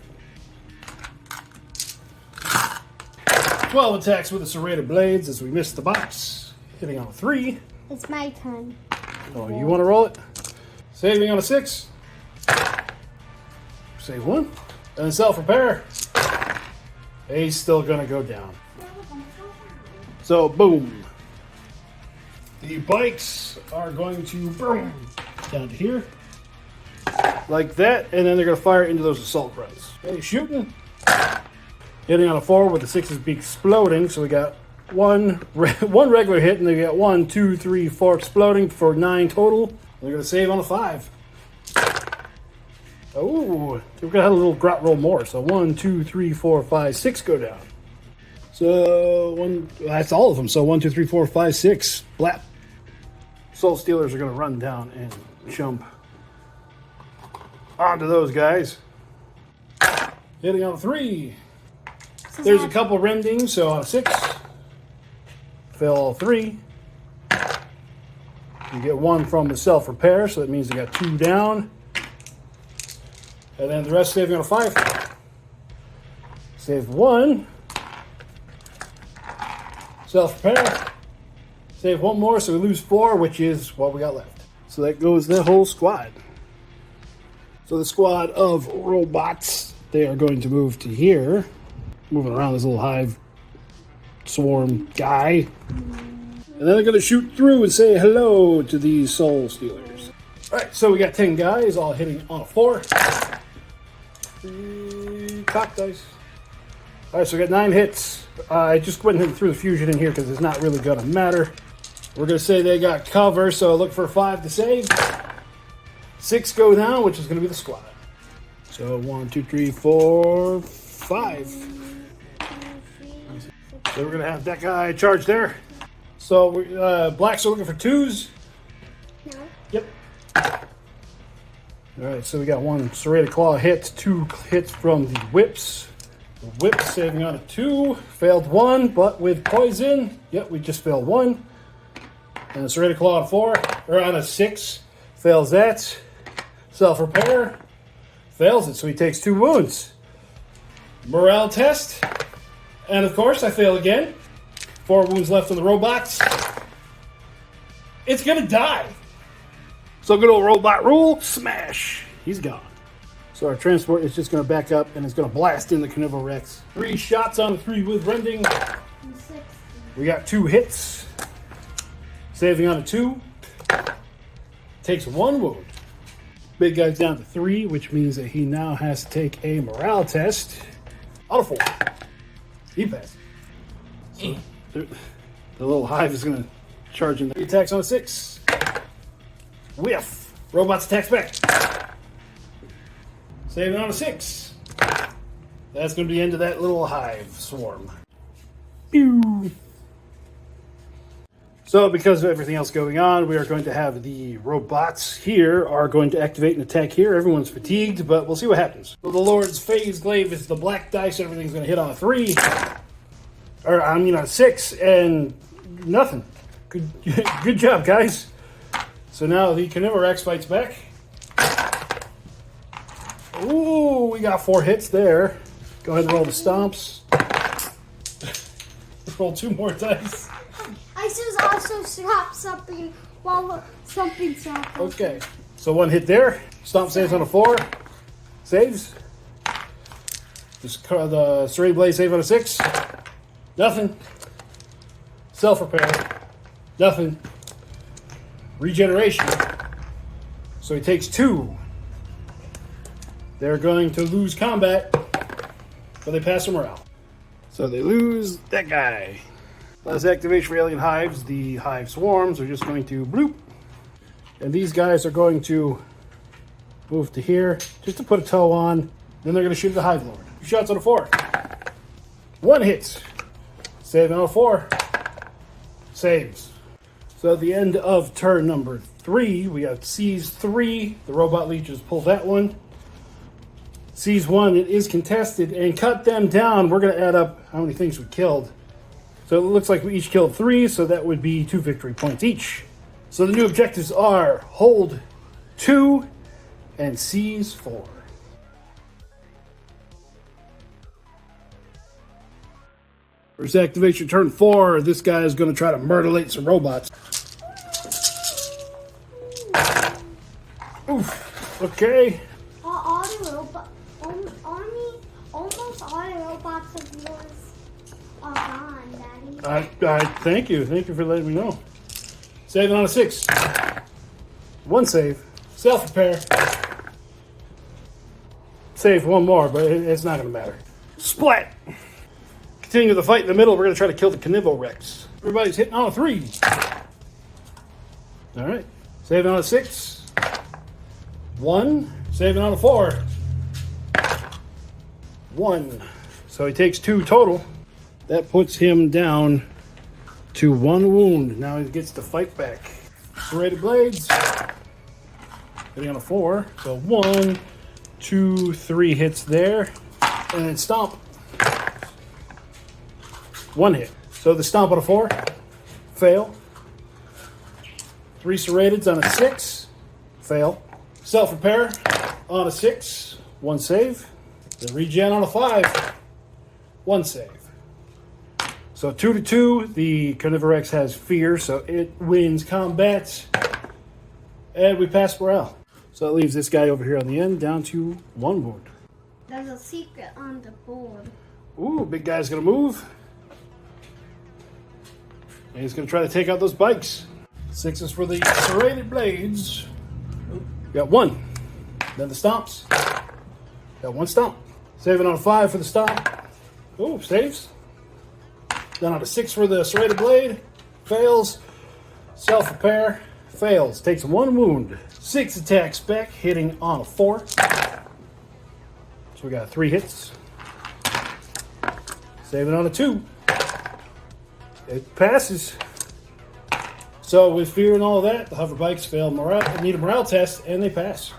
12 attacks with the Serrated Blades as we missed the box. Hitting on a 3. It's my turn. Oh, you want to roll it? Saving on a 6. Save 1. And self-repair. He's still going to go down. So, boom. The bikes are going to boom down to here. Like that. And then they're going to fire into those assault runs. Okay, shooting. Hitting on a 4 with the 6's be exploding. So we got one regular hit, and they get 1, 2, 3, 4 exploding for 9 total. They're going to save on a 5. Oh, we're going to have a little grot roll more. So 1, 2, 3, 4, 5, 6 go down. So that's all of them. So 1, 2, 3, 4, 5, 6. Blap. Soul Stealers are going to run down and jump onto those guys. Hitting on a 3. There's a couple rendings, so on a 6. Fail all 3. You get 1 from the self-repair, so that means they got 2 down. And then the rest saving on a 5. Save 1. Self-repair. Save 1 more, so we lose 4, which is what we got left. So that goes the whole squad. So the squad of robots, they are going to move to here. Moving around this little hive swarm guy. And then they're going to shoot through and say hello to these Soul Stealers. Alright, so we got 10 guys all hitting on a 4. Cock dice. Alright, so we got 9 hits. I just went and threw the fusion in here because it's not really going to matter. We're going to say they got cover, so look for 5 to save. 6 go down, which is going to be the squad. So 1, 2, 3, 4, 5. So we're going to have that guy charge there. So blacks are looking for 2s. No. Yep. Alright, so we got 1 serrated claw hit, 2 hits from the whips. The whip saving on a 2. Failed 1, but with poison. Yep, we just failed 1. And the serrated claw on 4, or on a 6. Fails that. Self-repair. Fails it, so he takes 2 wounds. Morale test. And of course, I fail again. 4 wounds left on the robots. It's gonna die. So good old robot rule, smash. He's gone. So our transport is just gonna back up and it's gonna blast in the Carnival Rex. 3 shots on the 3 with rending. We got 2 hits. Saving on a 2. Takes 1 wound. Big guy's down to 3, which means that he now has to take a morale test. On a 4. He passed. So the little hive is going to charge in. He attacks on a 6. Whiff. Robots attacks back. Saving on a 6. That's going to be the end of that little hive swarm. Pew. So because of everything else going on, we are going to have the robots here are going to activate an attack here. Everyone's fatigued, but we'll see what happens. So the Lord's Phase Glaive is the black dice. Everything's going to hit on a 3. Or, I mean, on a 6, and nothing. Good job, guys. So now the Carnival Rex fights back. Ooh, we got 4 hits there. Go ahead and roll the stomps. Roll 2 more dice. I should also stop something while something's happening. Okay, so 1 hit there. Stomp saves on a 4. Saves. The Serrated Blade save on a 6. Nothing. Self-repair. Nothing. Regeneration. So he takes 2. They're going to lose combat, but they pass their morale. So they lose that guy. Last activation for alien hives. The hive swarms are just going to bloop. And these guys are going to move to here just to put a toe on. Then they're going to shoot the hive lord. 2 shots on a 4. 1 hits. Saving on a 4. Saves. So at the end of turn number 3, we have Seize 3. The robot leeches pull that one. Seize 1, it is contested. And cut them down. We're going to add up how many things we killed. So it looks like we each killed 3, so that would be 2 victory points each. So the new objectives are hold 2 and seize 4. First activation, turn 4. This guy is going to try to murderate some robots. Oof. Okay. All the robots, almost all the robots of yours are gone, Daddy. Thank you. Thank you for letting me know. Saving on a 6. 1 save. Self-repair. Save 1 more, but it's not going to matter. Splat! continue the fight in the middle. We're going to try to kill the Carnival Rex. Everybody's hitting on a 3. All right. Saving on a 6. 1. Saving on a 4. 1. So he takes 2 total. That puts him down to 1 wound. Now he gets to fight back. Serrated blades. Hitting on a 4. So 1, 2, 3 hits there. And then stomp. 1 hit. So the stomp on a 4. Fail. 3 serrateds on a 6. Fail. Self-repair on a 6. 1 save. The regen on a 5. 1 save. So 2 to 2. The Carnivorex has fear, so it wins combat. And we pass morale. So that leaves this guy over here on the end down to 1 wound. There's a secret on the board. Ooh, big guy's gonna move. And he's gonna try to take out those bikes. 6 is for the serrated blades. Got 1. Then the stomps. Got 1 stomp. Saving on a 5 for the stomp. Ooh, saves. Then on a 6 for the serrated blade. Fails. Self-repair. Fails. Takes 1 wound. 6 attacks back, hitting on a 4. So we got 3 hits. Saving on a 2. It passes. So with fear and all of that, the hover bikes fail need a morale test, and they pass.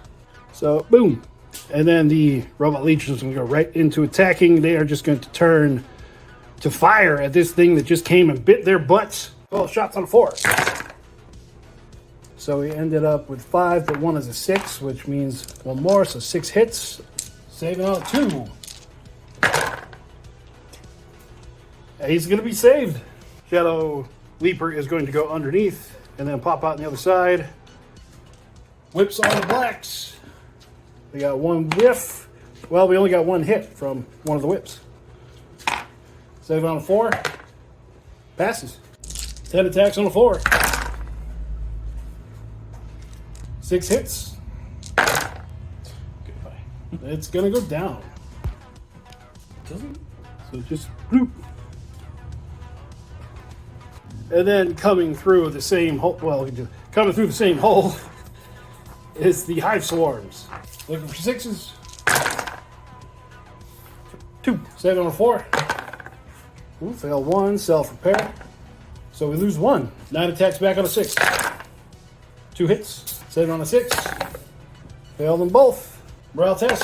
So boom. And then the robot legions are going to go right into attacking. They are just going to turn to fire at this thing that just came and bit their butts. 12 shots on a 4. So we ended up with 5, but 1 is a 6, which means 1 more, so 6 hits. Saving on a 2. And he's going to be saved. Shadow Leaper is going to go underneath and then pop out on the other side. Whips on the blacks. We got 1 whiff. Well, we only got 1 hit from one of the whips. Saving on a 4. Passes. 10 attacks on a 4. 6 hits. Goodbye. It's gonna go down. Doesn't? So just bloop. And then coming through the same hole, coming through the same hole is the hive swarms. Looking for 6s. 2. Saving on a 4. Ooh, fail 1. Self-repair. So we lose 1. 9 attacks back on a 6. 2 hits. Saving on a 6. Failed them both. Morale test.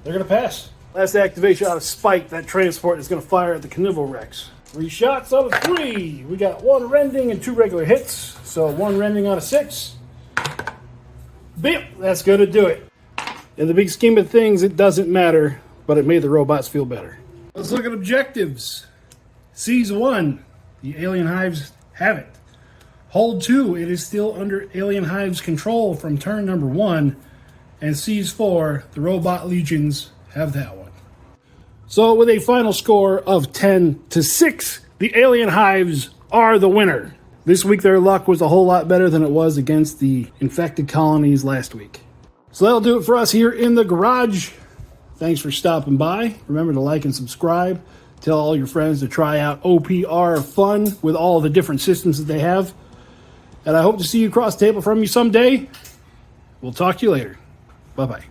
They're going to pass. Last activation out of spite, that transport is going to fire at the Carnivorex. 3 shots on a 3. We got 1 rending and 2 regular hits. So 1 rending on a 6. Bam! That's going to do it. In the big scheme of things, it doesn't matter, but it made the robots feel better. Let's look at objectives. Seize 1. The alien hives have it. Hold 2. It is still under alien hives control from turn number 1. And Seize 4. The robot legions have that one. So with a final score of 10-6, the alien hives are the winner. This week their luck was a whole lot better than it was against the infected colonies last week. So that'll do it for us here in the garage. Thanks for stopping by. Remember to like and subscribe. Tell all your friends to try out OPR Fun with all the different systems that they have. And I hope to see you across the table from me someday. We'll talk to you later. Bye-bye.